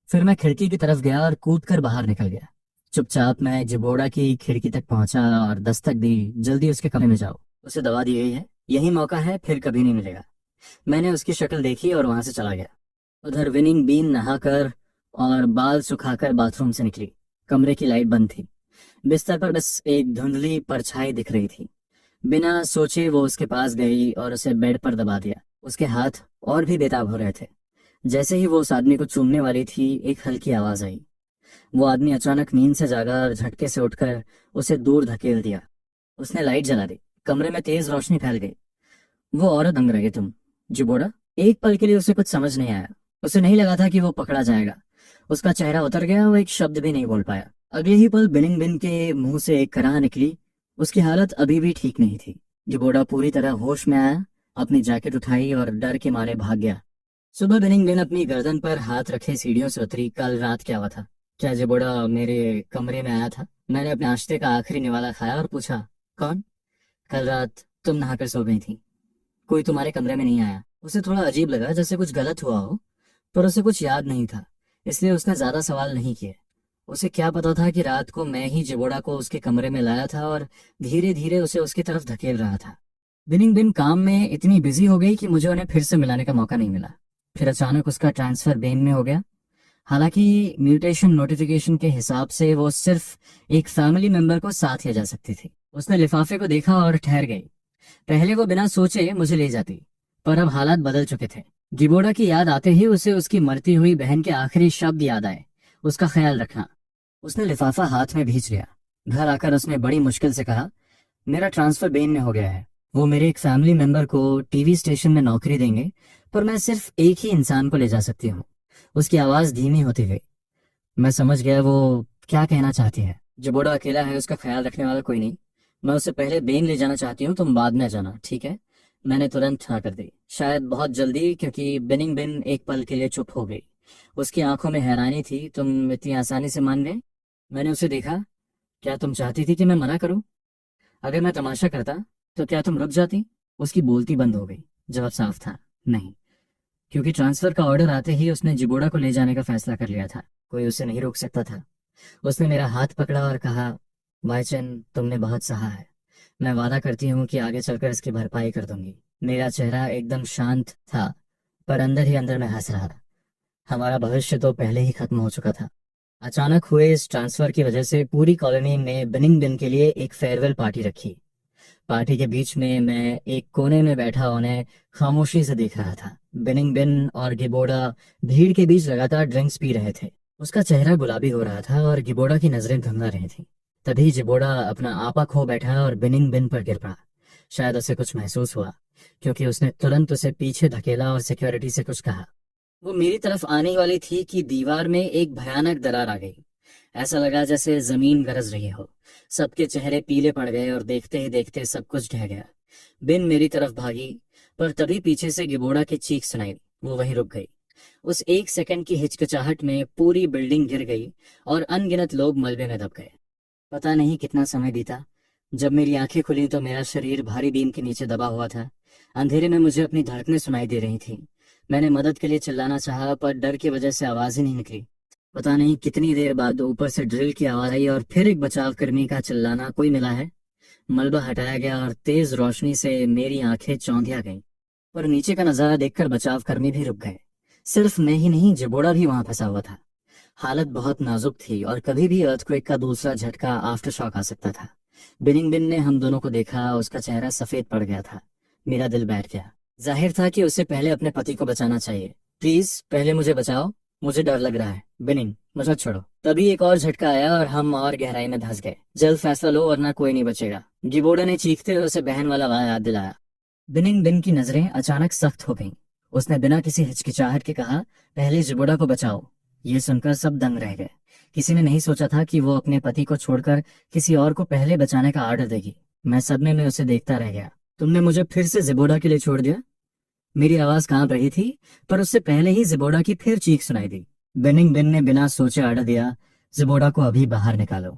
फिर मैं खिड़की की तरफ गया और कूद कर बाहर निकल गया। चुपचाप मैं जिबोड़ा की खिड़की तक पहुंचा और दस्तक दी। जल्दी उसके कमरे में जाओ, उसे दवा दी गई है, यही मौका है, फिर कभी नहीं मिलेगा। मैंने उसकी शक्ल देखी और वहां से चला गया। उधर विनिंग बीन नहाकर और बाल सुखाकर बाथरूम से निकली। कमरे की लाइट बंद थी। बिस्तर पर बस एक धुंधली परछाई दिख रही थी। बिना सोचे वो उसके पास गई और उसे बेड पर दबा दिया। उसके हाथ और भी बेताब हो रहे थे। जैसे ही वो उस आदमी को चूमने वाली थी, एक हल्की आवाज आई। वो आदमी अचानक नींद से जागा और झटके से उठकर उसे दूर धकेल दिया। उसने लाइट जला दी। कमरे में तेज रोशनी फैल गई। वो औरत दंग रही। तुम जिबोड़ा? एक पल के लिए उसे कुछ समझ नहीं आया। उसे नहीं लगा था कि वो पकड़ा जाएगा। उसका चेहरा उतर गया, वो एक शब्द भी नहीं बोल पाया। अगले ही पल बिनिंग बिन के मुंह से एक कराह निकली। उसकी हालत अभी भी ठीक नहीं थी। जिबोड़ा पूरी तरह होश में आया, अपनी जैकेट उठाई और डर के मारे भाग गया। सुबह बिनिंग बिन अपनी गर्दन पर हाथ रखे सीढ़ियों से उतरी। कल रात क्या हुआ था? क्या जिबोड़ा मेरे कमरे में आया था? मैंने अपने नाश्ते का आखिरी निवाला खाया और पूछा, कौन? कल रात तुम नहाकर सो गई थी, कोई तुम्हारे कमरे में नहीं आया। उसे थोड़ा अजीब लगा, जैसे कुछ गलत हुआ हो, पर उसे कुछ याद नहीं था, इसलिए उसने ज्यादा सवाल नहीं किए। उसे क्या पता था कि रात को मैं ही जिबोड़ा को उसके कमरे में लाया था और धीरे धीरे उसे उसकी तरफ धकेल रहा था। बिनिंग बिन काम में इतनी बिजी हो गई कि मुझे उन्हें फिर से मिलाने का मौका नहीं मिला। फिर अचानक उसका ट्रांसफर बेन में हो गया। हालांकि म्यूटेशन नोटिफिकेशन के हिसाब से वो सिर्फ एक फैमिली मेंबर को साथ ले जा सकती थी। उसने लिफाफे को देखा और ठहर गई। पहले वो बिना सोचे मुझे ले जाती, पर अब हालात बदल चुके थे। गिबोड़ा की याद आते ही उसे उसकी मरती हुई बहन के आखिरी शब्द याद आए, उसका ख्याल रखना। उसने लिफाफा हाथ में भींच लिया। घर आकर उसने बड़ी मुश्किल से कहा, मेरा ट्रांसफर बेन में हो गया है। वो मेरे एक फैमिली मेंबर को टीवी स्टेशन में नौकरी देंगे, पर मैं सिर्फ एक ही इंसान को ले जा सकती हूँ। उसकी आवाज़ धीमी होती गई। मैं समझ गया वो क्या कहना चाहती है। जो बूढ़ा अकेला है, उसका ख्याल रखने वाला कोई नहीं। मैं उसे पहले बेन ले जाना चाहती हूँ, तुम बाद में जाना, ठीक है? मैंने तुरंत हाँ कर दी, शायद बहुत जल्दी, क्योंकि बेनिंग बिन एक पल के लिए चुप हो गई। उसकी आंखों में हैरानी थी। तुम इतनी आसानी से मान गए? मैंने उसे देखा। क्या तुम चाहती थी कि मैं मना करूं? अगर मैं तमाशा करता तो क्या तुम रुक जाती? उसकी बोलती बंद हो गई। जवाब साफ था, नहीं। क्योंकि ट्रांसफर का ऑर्डर आते ही उसने जिबोड़ा को ले जाने का फैसला कर लिया था। कोई उसे नहीं रोक सकता था। उसने मेरा हाथ पकड़ा और कहा, वाईचन, तुमने बहुत सहा है। मैं वादा करती हूँ कि आगे चलकर इसकी भरपाई कर दूंगी। मेरा चेहरा एकदम शांत था, पर अंदर ही अंदर मैं हंस रहा था। हमारा भविष्य तो पहले ही खत्म हो चुका था। अचानक हुए इस ट्रांसफर की वजह से पूरी कॉलोनी ने बिनिंग बिन के लिए एक फेयरवेल पार्टी रखी। पार्टी के बीच में मैं एक कोने में बैठा उन्हें खामोशी से देख रहा था। बिनिंग बिन और गिबोड़ा भीड़ के बीच लगातार ड्रिंक्स पी रहे थे। उसका चेहरा गुलाबी हो रहा था और गिबोड़ा की नजरें धुंधला रही थी। तभी जिबोड़ा अपना आपा खो बैठा और बिनिंग बिन पर गिर पड़ा। शायद उसे कुछ महसूस हुआ, क्योंकि उसने तुरंत उसे पीछे धकेला और सिक्योरिटी से कुछ कहा। वो मेरी तरफ आने वाली थी कि दीवार में एक भयानक दरार आ गई। ऐसा लगा जैसे जमीन गरज रही हो। सबके चेहरे पीले पड़ गए और देखते ही देखते सब कुछ ढह गया। बिन मेरी तरफ भागी, पर तभी पीछे से गिबोड़ा की चीख सुनाई। वो वहीं रुक गई। उस एक सेकंड की हिचकिचाहट में पूरी बिल्डिंग गिर गई और अनगिनत लोग मलबे में दब गए। पता नहीं कितना समय बीता। जब मेरी आंखें खुली तो मेरा शरीर भारी बीम के नीचे दबा हुआ था। अंधेरे में मुझे अपनी धड़कनें सुनाई दे रही थी। मैंने मदद के लिए चिल्लाना चाहा, पर डर की वजह से आवाज ही नहीं निकली। पता नहीं कितनी देर बाद ऊपर से ड्रिल की आवाज आई और फिर एक बचाव कर्मी का चिल्लाना, कोई मिला है। मलबा हटाया गया और तेज रोशनी से मेरी आंखें चौंधिया गईं। पर नीचे का नजारा देखकर बचाव कर्मी भी रुक गए। सिर्फ मैं ही नहीं, जिबोड़ा भी वहां फंसा हुआ था। हालत बहुत नाजुक थी और कभी भी अर्थक्वेक का दूसरा झटका, आफ्टर शॉक आ सकता था। बिनिंग बिन ने हम दोनों को देखा। उसका चेहरा सफेद पड़ गया था। मेरा दिल बैठ गया। जाहिर था कि उसे पहले अपने पति को बचाना चाहिए। प्लीज पहले मुझे बचाओ, मुझे डर लग रहा है। बिनिंग, मुझे छोड़ो। तभी एक और झटका आया और हम और गहराई में धंस गए। जल्द फैसला लो वरना कोई नहीं बचेगा, गिबोर्डा ने चीखते हुए उसे बहन वाला वादा याद दिलाया। बिनिंग बिन की नजरें अचानक सख्त हो गईं। उसने बिना किसी हिचकिचाहट के कहा, पहले जिबोड़ा को बचाओ। ये सुनकर सब दंग रह गए। किसी ने नहीं सोचा था कि वो अपने पति को छोड़कर किसी और को पहले बचाने का आर्डर देगी। मैं सदमे में उसे देखता रह गया। तुमने मुझे फिर से जिबोड़ा के लिए छोड़ दिया? मेरी आवाज कांप रही थी, पर उससे पहले ही जिबोड़ा की फिर चीख सुनाई दी। बेनिंग बिन ने बिना सोचे आर्डर दिया, जिबोड़ा को अभी बाहर निकालो।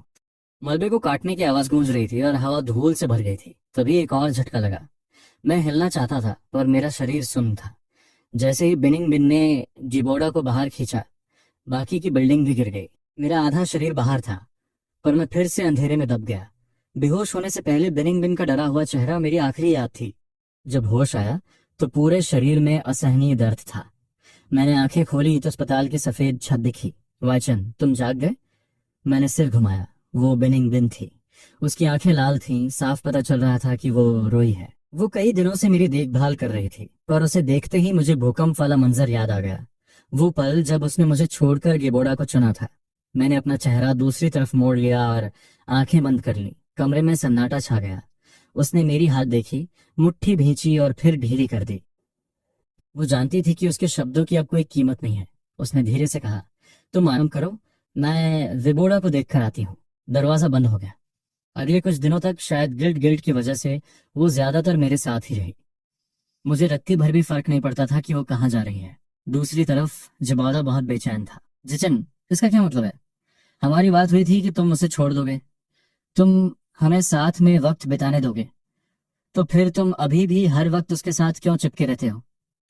मलबे को काटने की आवाज गूंज रही थी और हवा धूल से भर गई थी। तभी एक और झटका लगा। मैं हिलना चाहता था, पर मेरा शरीर सुन्न था। जैसे ही बिनिंग बिन ने जिबोड़ा को बाहर खींचा, बाकी की बिल्डिंग भी गिर गई। मेरा आधा शरीर बाहर था, पर मैं फिर से अंधेरे में दब गया। बेहोश होने से पहले बिनिंग बिन का डरा हुआ चेहरा मेरी आखिरी याद थी। जब होश आया तो पूरे शरीर में असहनीय दर्द था। मैंने आंखें खोली तो अस्पताल की सफेद छत दिखी। वाचन, तुम जाग गए? मैंने सिर घुमाया। वो बिनिंग बिन थी। उसकी आंखें लाल थीं। साफ पता चल रहा था कि वो रोई है। वो कई दिनों से मेरी देखभाल कर रही थी, पर उसे देखते ही मुझे भूकंप वाला मंजर याद आ गया। वो पल जब उसने मुझे छोड़कर गिबोड़ा को चुना था। मैंने अपना चेहरा दूसरी तरफ मोड़ लिया और आंखें बंद कर ली। कमरे में सन्नाटा छा गया। उसने मेरी हाथ देखी, मुट्ठी भींची और फिर ढीली कर दी। वो जानती थी कि उसके शब्दों की अब कोई कीमत नहीं है। उसने धीरे से कहा, तुम आराम करो, मैं विबोड़ा को देख कर आती हूँ। दरवाजा बंद हो गया। अगले कुछ दिनों तक, शायद गिल्ट गिल्ट की वजह से, वो ज्यादातर मेरे साथ ही रही। मुझे रत्ती भर भी फर्क नहीं पड़ता था कि वो कहाँ जा रही है। दूसरी तरफ जबादा बहुत बेचैन था। जिचन, इसका क्या मतलब है? हमारी बात हुई थी कि तुम उसे छोड़ दोगे, तुम हमें साथ में वक्त बिताने दोगे, तो फिर तुम अभी भी हर वक्त उसके साथ क्यों चिपके रहते हो?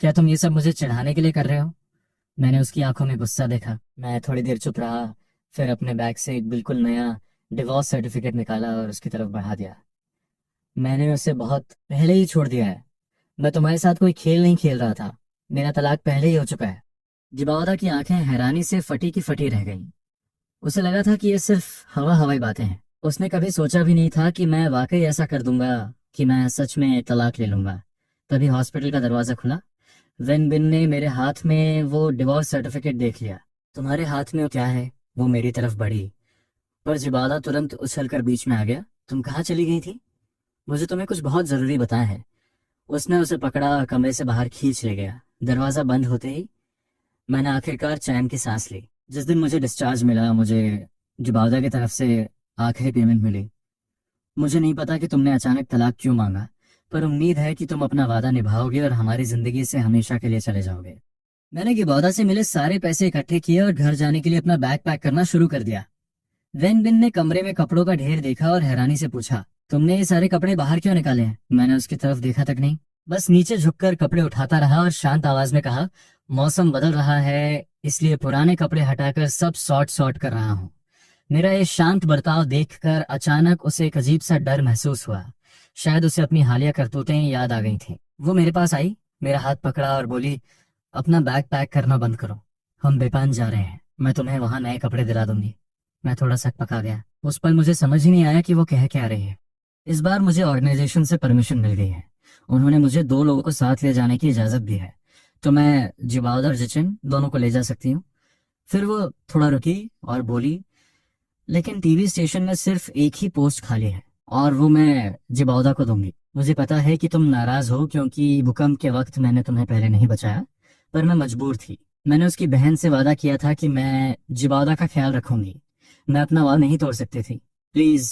क्या तुम ये सब मुझे चिढ़ाने के लिए कर रहे हो? मैंने उसकी आंखों में गुस्सा देखा। मैं थोड़ी देर चुप रहा, फिर अपने बैग से एक बिल्कुल नया डिवोर्स सर्टिफिकेट निकाला और उसकी तरफ बढ़ा दिया। मैंने उसे बहुत पहले ही छोड़ दिया है। मैं तुम्हारे साथ कोई खेल नहीं खेल रहा था। मेरा तलाक पहले ही हो चुका है। जिबावदा की आंखें हैरानी से फटी की फटी रह गईं। उसे लगा था कि ये सिर्फ हवा हवाई बातें हैं। उसने कभी सोचा भी नहीं था कि मैं वाकई ऐसा कर दूंगा, कि मैं सच में तलाक ले लूंगा। तभी हॉस्पिटल का दरवाजा खुला। वेन बिन ने मेरे हाथ में वो डिवोर्स सर्टिफिकेट देख लिया। तुम्हारे हाथ में वो क्या है? वो मेरी तरफ बढ़ी, पर जिबादा तुरंत उछल कर बीच में आ गया। तुम कहाँ चली गई थी? मुझे तुम्हें कुछ बहुत जरूरी बताना है। उसने उसे पकड़ा, कमरे से बाहर खींच ले गया। दरवाजा बंद होते ही मैंने आखिरकार चैन की सांस ली। जिस दिन मुझे डिस्चार्ज मिला, मुझे जुबादा की तरफ से आखिरी पेमेंट मिली। मुझे नहीं पता कि तुमने अचानक तलाक क्यों मांगा, पर उम्मीद है कि तुम अपना वादा निभाओगे और हमारी जिंदगी से हमेशा के लिए चले जाओगे। मैंने गिबौदा से मिले सारे पैसे इकट्ठे किए और घर जाने के लिए अपना बैग पैक करना शुरू कर दिया। वेन बिन ने कमरे में कपड़ों का ढेर देखा और हैरानी से पूछा, तुमने ये सारे कपड़े बाहर क्यों निकाले हैं? मैंने उसकी तरफ देखा तक नहीं, बस नीचे झुककर कपड़े उठाता रहा और शांत आवाज में कहा, मौसम बदल रहा है, इसलिए पुराने कपड़े हटाकर सब सॉर्ट सॉर्ट कर रहा हूँ। मेरा ये शांत बर्ताव देखकर अचानक उसे एक अजीब सा डर महसूस हुआ। शायद उसे अपनी हालिया करतूतें याद आ गई थी। वो मेरे पास आई, मेरा हाथ पकड़ा और बोली, अपना बैग पैक करना बंद करो, हम बेपान जा रहे हैं, मैं तुम्हें वहां नए कपड़े दिला दूंगी। मैं थोड़ा सक पका गया। उस पल मुझे समझ ही नहीं आया कि वो कह क्या रही है। इस बार मुझे ऑर्गेनाइजेशन से परमिशन मिल गई है। उन्होंने मुझे 2 लोगों को साथ ले जाने की इजाजत दी है, तो मैं जिबाउद और जिचिन दोनों को ले जा सकती हूँ। फिर वो थोड़ा रुकी और बोली, लेकिन टीवी स्टेशन में सिर्फ एक ही पोस्ट खाली है और वो मैं जिबाउदा को दूंगी। मुझे पता है कि तुम नाराज हो क्योंकि भूकंप के वक्त मैंने तुम्हें पहले नहीं बचाया, पर मैं मजबूर थी। मैंने उसकी बहन से वादा किया था कि मैं जिबाउदा का ख्याल रखूंगी। मैं अपना वादा नहीं तोड़ सकती थी। प्लीज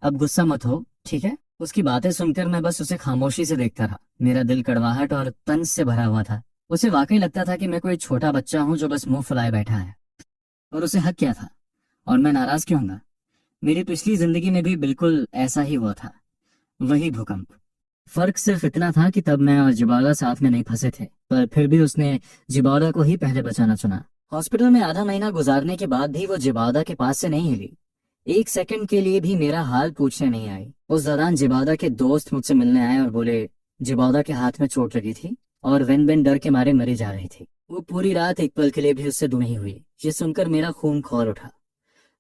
अब गुस्सा मत हो, ठीक है? उसकी बातें सुनकर मैं बस उसे खामोशी से देखता रहा। मेरा दिल कड़वाहट और तंज से भरा हुआ था। उसे वाकई लगता था कि मैं कोई छोटा बच्चा हूँ जो बस मुंह फुलाए बैठा है। और उसे हक क्या था? और मैं नाराज क्यों हूँ? मेरी पिछली जिंदगी में भी बिल्कुल ऐसा ही हुआ था, वही भूकंप। फर्क सिर्फ इतना था कि तब मैं और जिबाला साथ में नहीं फंसे थे, पर फिर भी उसने जिबाला को ही पहले बचाना चुना। हॉस्पिटल में आधा महीना गुजारने के बाद भी वो जिबादा के पास से नहीं हिली। एक सेकंड के लिए भी मेरा हाल पूछने नहीं आई। उस दौरान जिबादा के दोस्त मुझसे मिलने आए और बोले, जिबादा के हाथ में चोट लगी थी और वेन बेन डर के मारे मरी जा रही थी। वो पूरी रात एक पल के लिए भी उससे दूर नहीं हुई। ये सुनकर मेरा खून खौल उठा।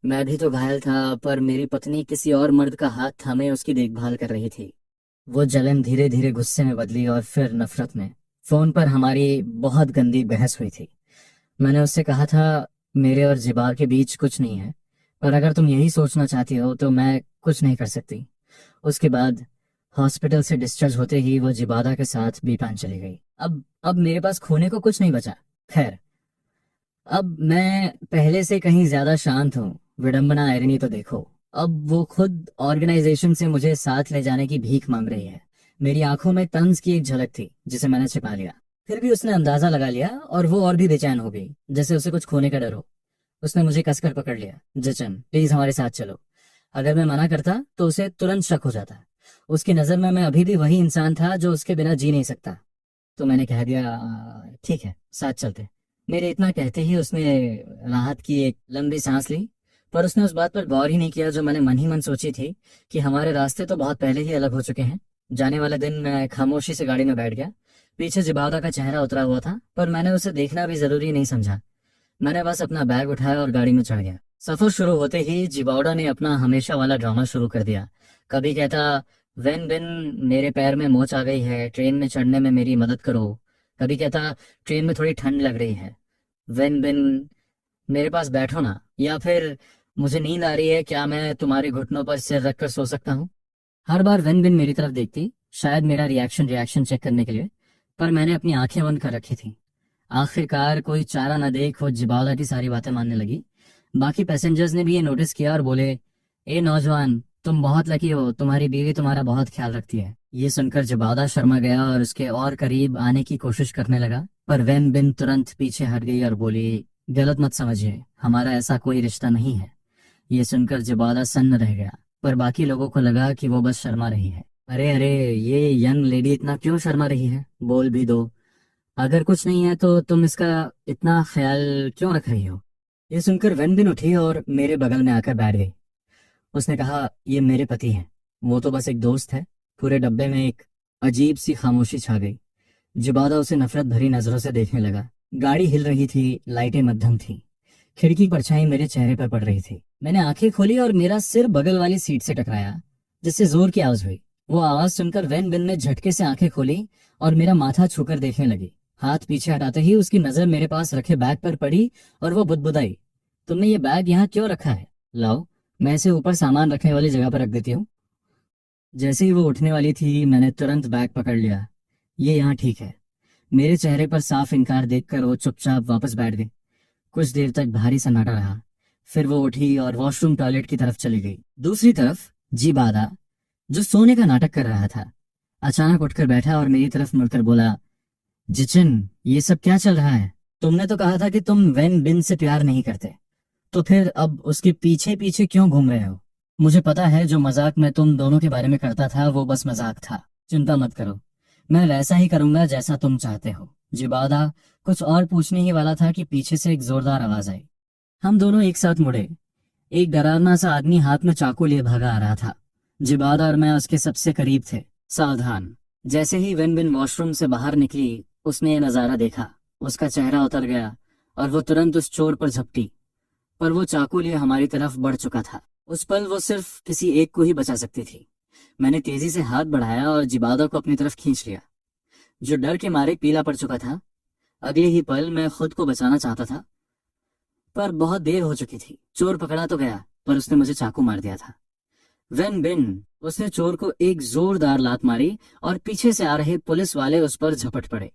मैं भी तो घायल था, पर मेरी पत्नी किसी और मर्द का हाथ थामे उसकी देखभाल कर रही थी। वो जलन धीरे धीरे गुस्से में बदली और फिर नफरत में। फोन पर हमारी बहुत गंदी बहस हुई थी। मैंने उससे कहा था, मेरे और जिबार के बीच कुछ नहीं है, पर अगर तुम यही सोचना चाहती हो तो मैं कुछ नहीं कर सकती। उसके बाद हॉस्पिटल से डिस्चार्ज होते ही वो जिबादा के साथ बीपान चली गई। अब मेरे पास खोने को कुछ नहीं बचा। खैर, अब मैं पहले से कहीं ज्यादा शांत हूँ। विडंबना आयरनी तो देखो, अब वो खुद ऑर्गेनाइजेशन से मुझे साथ ले जाने की भीख मांग रही है। मेरी आंखों में तंज की एक झलक थी जिसे मैंने छिपा लिया। फिर भी उसने अंदाजा लगा लिया और वो और भी बेचैन हो गई, जैसे उसे कुछ खोने का डर हो। उसने मुझे कसकर पकड़ लिया। जचन, प्लीज हमारे साथ चलो। अगर मैं मना करता तो उसे तुरंत शक हो जाता। उसकी नजर में मैं अभी भी वही इंसान था जो उसके बिना जी नहीं सकता। तो मैंने कह दिया, ठीक है, साथ चलते।" मेरे इतना कहते ही उसने राहत की एक लंबी सांस ली, पर उसने उस बात पर गौर ही नहीं किया जो मैंने मन ही मन सोची थी, कि हमारे रास्ते तो बहुत पहले ही अलग हो चुके हैं। जाने वाले दिन मैं खामोशी से गाड़ी में बैठ गया। पीछे जिबादा का चेहरा उतरा हुआ था, पर मैंने उसे देखना भी जरूरी नहीं समझा। मैंने बस अपना बैग उठाया और गाड़ी में चढ़ गया। सफर शुरू होते ही जिबाउडा ने अपना हमेशा वाला ड्रामा शुरू कर दिया। कभी कहता, वेन बिन, मेरे पैर में मोच आ गई है, ट्रेन में चढ़ने में मेरी मदद करो। कभी कहता, ट्रेन में थोड़ी ठंड लग रही है, वेन बिन, मेरे पास बैठो ना। या फिर, मुझे नींद आ रही है, क्या मैं तुम्हारे घुटनों पर सिर रखकर सो सकता हूँ? हर बार वेन बिन मेरी तरफ देखती, शायद मेरा रिएक्शन रिएक्शन चेक करने के लिए, पर मैंने अपनी आंखें बंद कर रखी थी। आखिरकार कोई चारा न देख वो जिबाला की सारी बातें मानने लगी। बाकी पैसेंजर्स ने भी ये नोटिस किया और बोले, ए नौजवान, तुम बहुत लकी हो, तुम्हारी बीवी तुम्हारा बहुत ख्याल रखती है। ये सुनकर जिबादा शर्मा गया और उसके और करीब आने की कोशिश करने लगा, पर वेन बिन तुरंत पीछे हट गई और बोली, गलत मत समझिए, हमारा ऐसा कोई रिश्ता नहीं है। ये सुनकर जिबादा सन्न रह गया, पर बाकी लोगों को लगा कि वो बस शर्मा रही है। अरे अरे, ये यंग लेडी इतना क्यों शर्मा रही है? बोल भी दो। अगर कुछ नहीं है तो तुम इसका इतना ख्याल क्यों रख रही हो? ये सुनकर वेनबिन उठी और मेरे बगल में आकर बैठ गई। उसने कहा, ये मेरे पति हैं, वो तो बस एक दोस्त है। पूरे डब्बे में एक अजीब सी खामोशी छा गई। जुबादा उसे नफरत भरी नजरों से देखने लगा। गाड़ी हिल रही थी, लाइटें मध्यम थी, खिड़की की परछाई मेरे चेहरे पर पड़ रही थी। मैंने आंखें खोली और मेरा सिर बगल वाली सीट से टकराया, जिससे जोर की आवाज हुई। वो आवाज सुनकर वैन बिन ने झटके से आंखें खोली और मेरा माथा छूकर देखने लगी। हाथ पीछे हटाते ही उसकी नजर मेरे पास रखे बैग पर पड़ी और वो बुदबुदाई, तुमने ये बैग यहाँ क्यों रखा है? लाओ, मैं इसे ऊपर सामान रखने वाली जगह पर रख देती हूँ। जैसे ही वो उठने वाली थी मैंने तुरंत बैग पकड़ लिया। ये यहाँ ठीक है। मेरे चेहरे पर साफ इनकार देखकर वो चुपचाप वापस बैठ गई। कुछ देर तक भारी सन्नाटा रहा। फिर वो उठी और वॉशरूम टॉयलेट की तरफ चली गई। दूसरी तरफ जीबादा, जो सोने का नाटक कर रहा था, अचानक उठकर बैठा और मेरी तरफ मुड़कर बोला, जिचिन, ये सब क्या चल रहा है? तुमने तो कहा था कि तुम वैन बिन से प्यार नहीं करते, तो फिर अब उसके पीछे पीछे क्यों घूम रहे हो? मुझे पता है जो मजाक मैं तुम दोनों के बारे में करता था वो बस मजाक था। चिंता मत करो, मैं वैसा ही करूंगा जैसा तुम चाहते हो। जिबादा कुछ और पूछने ही वाला था कि पीछे से एक जोरदार आवाज आई। हम दोनों एक साथ मुड़े। एक डरावना सा आदमी हाथ में चाकू लिए भागा आ रहा था। जिबादा और मैं उसके सबसे करीब थे, सावधान। जैसे ही वेन बिन वॉशरूम से बाहर निकली, उसने ये नजारा देखा। उसका चेहरा उतर गया और वो तुरंत उस चोर पर झपटी। पर वो चाकू लिए हमारी तरफ बढ़ चुका था। उस पल वो सिर्फ किसी एक को ही बचा सकती थी। मैंने तेजी से हाथ बढ़ाया और जिबादा को अपनी तरफ खींच लिया, जो डर के मारे पीला पड़ चुका था। अगले ही पल मैं खुद को बचाना चाहता था, पर बहुत देर हो चुकी थी। चोर पकड़ा तो गया, पर उसने मुझे चाकू मार दिया था। वेन बिन, उसने चोर को एक जोरदार लात मारी और पीछे से आ रहे पुलिस वाले उस पर झपट पड़े।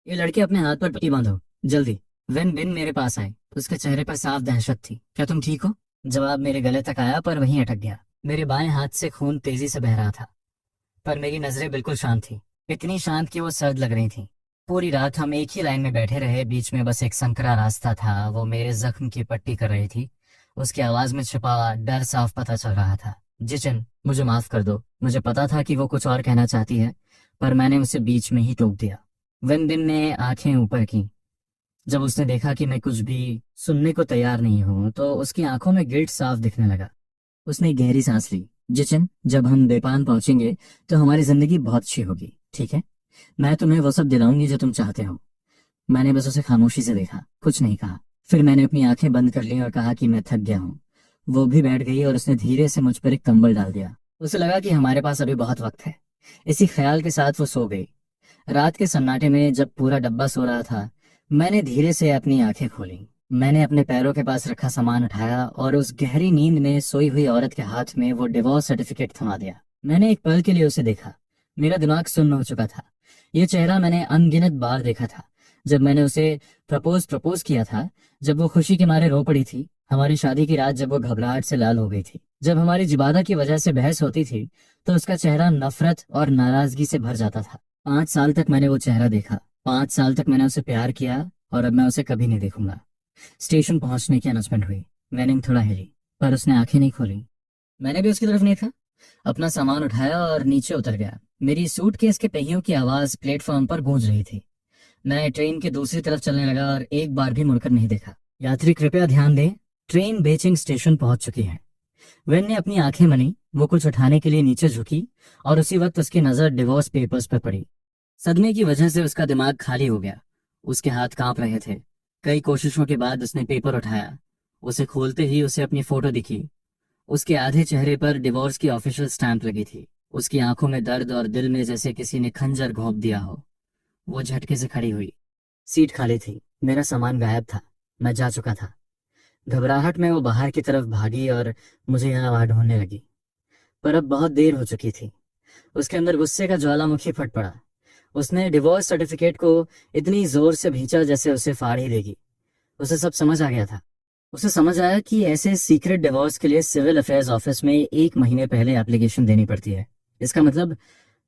ये लड़के अपने हाथ पर पट्टी बांधो, जल्दी। वेन बिन मेरे पास आए। उसके चेहरे पर साफ दहशत थी। क्या तुम ठीक हो? जवाब मेरे गले तक आया पर वहीं अटक गया। मेरे बाएं हाथ से खून तेजी से बह रहा था, पर मेरी नजरें बिल्कुल शांत थी। इतनी शांत कि वो सर्द लग रही थी। पूरी रात हम एक ही लाइन में बैठे रहे। बीच में बस एक संकरा रास्ता था। वो मेरे जख्म की पट्टी कर रही थी। उसकी आवाज में छिपा डर साफ पता चल रहा था। जिचन, मुझे माफ कर दो। मुझे पता था कि वो कुछ और कहना चाहती है, पर मैंने उसे बीच में ही टोक दिया। वेनबिन ने आंखें ऊपर की। जब उसने देखा कि मैं कुछ भी सुनने को तैयार नहीं हूं, तो उसकी आंखों में गिल्ट साफ दिखने लगा। उसने गहरी सांस ली। जिचन, जब हम बेपान पहुंचेंगे तो हमारी जिंदगी बहुत अच्छी होगी, ठीक है? मैं तुम्हें वो सब दिलाऊंगी जो तुम चाहते हो। मैंने बस उसे खामोशी से देखा, कुछ नहीं कहा। फिर मैंने अपनी आंखें बंद कर ली और कहा कि मैं थक गया हूँ। वो भी बैठ गई और उसने धीरे से मुझ पर एक कंबल डाल दिया। उसे लगा कि हमारे पास अभी बहुत वक्त है। इसी ख्याल के साथ वो सो गई। रात के सन्नाटे में जब पूरा डब्बा सो रहा था, मैंने धीरे से अपनी आंखें खोली। मैंने अपने पैरों के पास रखा सामान उठाया और उस गहरी नींद में सोई हुई औरत के हाथ में वो डिवोर्स सर्टिफिकेट थमा दिया। मैंने एक पल के लिए उसे देखा। मेरा दिमाग सुन्न हो चुका था। ये चेहरा मैंने अनगिनत बार देखा था। जब मैंने उसे प्रपोज किया था, जब वो खुशी के मारे रो पड़ी थी, हमारी शादी की रात जब वो घबराहट से लाल हो गई थी, जब हमारी जिबादा की वजह से बहस होती थी, तो उसका चेहरा नफरत और नाराजगी से भर जाता था। 5 साल तक मैंने वो चेहरा देखा। 5 साल तक मैंने उसे प्यार किया, और अब मैं उसे कभी नहीं देखूंगा। स्टेशन पहुंचने की अनाउंसमेंट हुई। मैंने थोड़ा हिली, पर उसने आंखें नहीं खोली। मैंने भी उसकी तरफ नहीं था। अपना सामान उठाया और नीचे उतर गया। मेरी सूटकेस के पहियों की आवाज प्लेटफॉर्म पर गूंज रही थी। मैं ट्रेन के दूसरी तरफ चलने लगा और एक बार भी मुड़कर नहीं देखा। यात्री कृपया ध्यान दें, ट्रेन बेचिंग स्टेशन पहुंच चुकी है। वेन ने अपनी आंखें मनी। वो कुछ उठाने के लिए नीचे झुकी और उसी वक्त उसकी नजर डिवोर्स पेपर्स पर पड़ी। सदमे की वजह से उसका दिमाग खाली हो गया। उसके हाथ कांप रहे थे। कई कोशिशों के बाद उसने पेपर उठाया। उसे खोलते ही उसे अपनी फोटो दिखी। उसके आधे चेहरे पर डिवोर्स की ऑफिशियल स्टैंप लगी थी। उसकी आंखों में दर्द और दिल में जैसे किसी ने खंजर घोंप दिया हो। वो झटके से खड़ी हुई। सीट खाली थी। मेरा सामान गायब था। मैं जा चुका था। घबराहट में वो बाहर की तरफ भागी और मुझे यहाँ वहां ढूंढने लगी। पर अब बहुत देर हो चुकी थी। उसके अंदर गुस्से का ज्वालामुखी फट पड़ा। उसने डिवोर्स सर्टिफिकेट को इतनी जोर से भींचा जैसे उसे फाड़ ही देगी। उसे सब समझ आ गया था। उसे समझ आया कि ऐसे सीक्रेट डिवोर्स के लिए सिविल अफेयर्स ऑफिस में 1 महीने पहले एप्लीकेशन देनी पड़ती है। इसका मतलब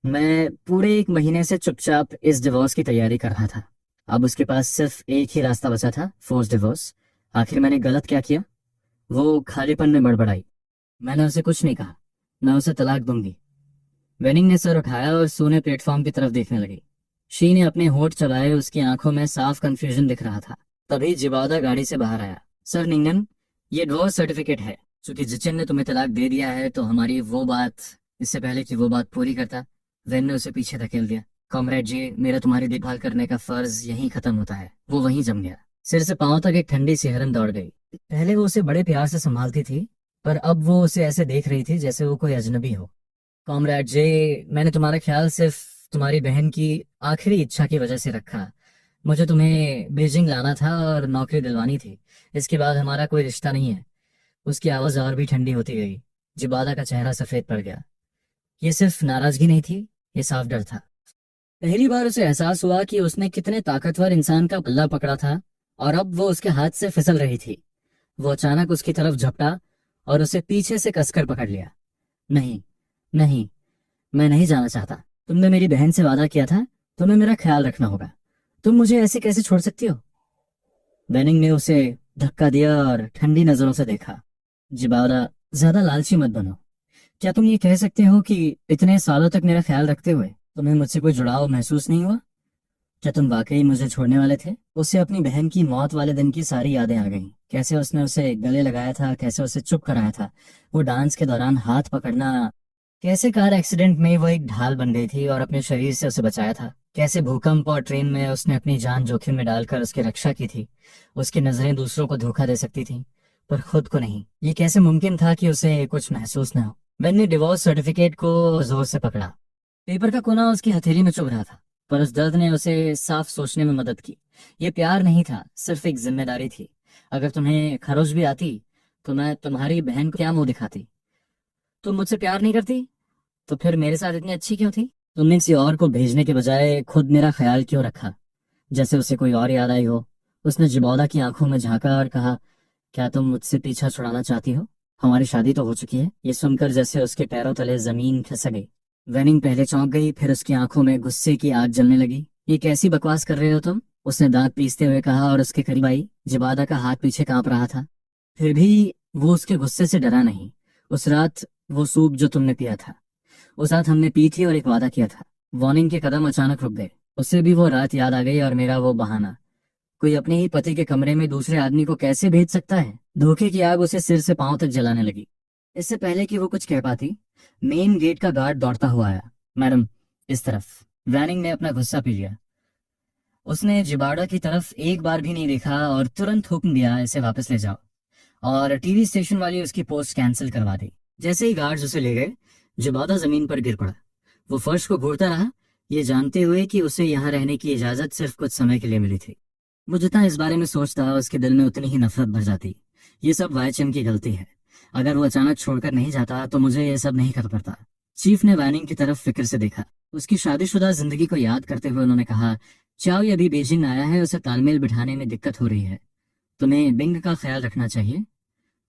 मैं पूरे 1 महीने से चुपचाप इस डिवोर्स की तैयारी कर रहा था। अब उसके पास सिर्फ एक ही रास्ता बचा था, फोर्स डिवोर्स। आखिर मैंने गलत क्या किया? वो खालीपन में बड़बड़ाई। मैंने उसे कुछ नहीं कहा। मैं उसे तलाक दूंगी। वेनिंग ने सर उठाया और सोने प्लेटफॉर्म की तरफ देखने लगी। शी ने अपने होठ चलाए। उसकी आंखों में साफ कंफ्यूजन दिख रहा था। तभी जिबादा गाड़ी से बाहर आया। सर निंगन, ये डिवोर्स सर्टिफिकेट है। चूंकि जिचिन ने तुम्हें तलाक दे दिया है, तो हमारी वो बात, इससे पहले कि वो बात पूरी करता, वेन ने उसे पीछे धकेल दिया। कॉमरेड जी, मेरा तुम्हारी देखभाल करने का फर्ज यहीं खत्म होता है। वो वहीं जम गया। सिर से पांव तक एक ठंडी सिहरन दौड़ गई। पहले वो उसे बड़े प्यार से संभालती थी, पर अब वो उसे ऐसे देख रही थी जैसे वो कोई अजनबी हो। कॉमरेड जे, मैंने तुम्हारा ख्याल सिर्फ तुम्हारी बहन की आखिरी इच्छा की वजह से रखा। मुझे तुम्हें बीजिंग लाना था और नौकरी दिलवानी थी। इसके बाद हमारा कोई रिश्ता नहीं है। उसकी आवाज और भी ठंडी होती गई। जिबादा का चेहरा सफेद पड़ गया। ये सिर्फ नाराजगी नहीं थी, ये साफ डर था। पहली बार उसे एहसास हुआ कि उसने कितने ताकतवर इंसान का बल्ला पकड़ा था और अब वो उसके हाथ से फिसल रही थी। वो अचानक उसकी तरफ झपटा और उसे पीछे से कसकर पकड़ लिया। नहीं, नहीं, मैं नहीं जाना चाहता। तुमने मेरी बहन से वादा किया था, तुम्हें मेरा ख्याल रखना होगा। तुम मुझे ऐसे कैसे छोड़ सकती हो? बेनिंग ने उसे धक्का दिया और ठंडी नजरों से देखा। जिबारा, ज्यादा लालची मत बनो। क्या तुम ये कह सकते हो कि इतने सालों तक मेरा ख्याल रखते हुए तुम्हें मुझसे कोई जुड़ाव महसूस नहीं हुआ? क्या तुम वाकई मुझे छोड़ने वाले थे? उसे अपनी बहन की मौत वाले दिन की सारी यादें आ गईं। कैसे उसने उसे गले लगाया था, कैसे उसे चुप कराया था, वो डांस के दौरान हाथ पकड़ना, कैसे कार एक्सीडेंट में वो एक ढाल बन गई थी और अपने शरीर से उसे बचाया था, कैसे भूकंप और ट्रेन में उसने अपनी जान जोखिम में डालकर उसकी रक्षा की थी। उसकी नजरें दूसरों को धोखा दे सकती थी, पर खुद को नहीं। ये कैसे मुमकिन था कि उसे कुछ महसूस न हो? मैंने डिवोर्स सर्टिफिकेट को जोर से पकड़ा। पेपर का कोना उसकी हथेली में चुभ रहा था, पर उस दर्द ने उसे साफ सोचने में मदद की। ये प्यार नहीं था, सिर्फ एक जिम्मेदारी थी। अगर तुम्हें खरोच भी आती तो मैं तुम्हारी बहन को क्या मुंह दिखाती? तुम मुझसे प्यार नहीं करती तो फिर मेरे साथ इतनी अच्छी क्यों थी? तुमने किसी और को भेजने के बजाय खुद मेरा ख्याल क्यों रखा? जैसे उसे कोई और याद आई हो। उसने जिबौदा की आंखों में झांका और कहा, क्या तुम मुझसे पीछा छुड़ाना चाहती हो? हमारी शादी तो हो चुकी है। ये सुनकर जैसे उसके पैरों तले जमीन खिसक गई। वेनिंग पहले चौंक गई, फिर उसकी आंखों में गुस्से की आग जलने लगी। ये कैसी बकवास कर रहे हो तुम? उसने दांत पीसते हुए कहा और उसके करीब आई। जिबादा का हाथ पीछे कांप रहा था, फिर भी वो उसके गुस्से से डरा नहीं। उस रात वो सूप जो तुमने पिया था, उस रात हमने पी थी और एक वादा किया था। वार्निंग के कदम अचानक रुक गए। उसे भी वो रात याद आ गई और मेरा वो बहाना। कोई अपने ही पति के कमरे में दूसरे आदमी को कैसे भेज सकता है? धोखे की आग उसे सिर से पांव तक जलाने लगी। इससे पहले कि वो कुछ कह पाती, मेन गेट का गार्ड दौड़ता हुआ आया। मैडम, इस तरफ। वैनिंग ने अपना गुस्सा पी लिया। उसने जिबाड़ा की तरफ एक बार भी नहीं देखा और तुरंत हुक्म दिया, इसे वापस ले जाओ। और टीवी स्टेशन वाली उसकी पोस्ट कैंसिल करवा दी। जैसे ही गार्ड्स उसे ले गए, जिबादा जमीन पर गिर पड़ा। वो फर्श को घूरता रहा, ये जानते हुए कि उसे यहाँ रहने की इजाजत सिर्फ कुछ समय के लिए मिली थी। वो जितना इस बारे में सोचता, उसके दिल में उतनी ही नफरत भर जाती। ये सब वायचन की गलती है। अगर वो अचानक छोड़कर नहीं जाता तो मुझे ये सब नहीं कर पड़ता। चीफ ने वैनिंग की तरफ फिक्र से देखा। उसकी शादीशुदा जिंदगी को याद करते हुए उन्होंने कहा, चाओ अभी बीजिंग आया है, उसे तालमेल बिठाने में दिक्कत हो रही है। तुम्हें बिंग का ख्याल रखना चाहिए।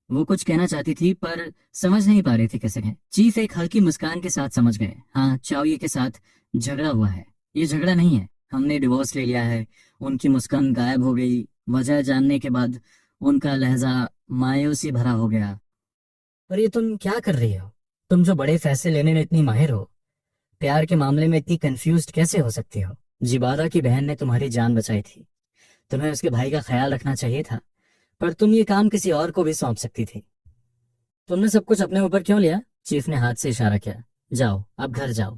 वो कुछ कहना चाहती थी पर समझ नहीं पा रही थी कैसे कहें। चीफ एक हल्की मुस्कान के साथ समझ गए। हाँ, चाओ के साथ झगड़ा हुआ है। ये झगड़ा नहीं है, हमने डिवोर्स ले लिया है। उनकी मुस्कान गायब हो गई। वजह जानने के बाद उनका लहजा मायूसी भरा हो गया। पर ये तुम क्या कर रही हो? तुम जो बड़े फैसले लेने में इतनी माहिर हो, प्यार के मामले में इतनी कंफ्यूज्ड कैसे हो सकती हो? जिबादा की बहन ने तुम्हारी जान बचाई थी। तुम्हें उसके भाई का ख्याल रखना चाहिए था, पर तुम ये काम किसी और को भी सौंप सकती थी। तुमने सब कुछ अपने ऊपर क्यों लिया? चीफ ने हाथ से इशारा किया। जाओ, अब घर जाओ।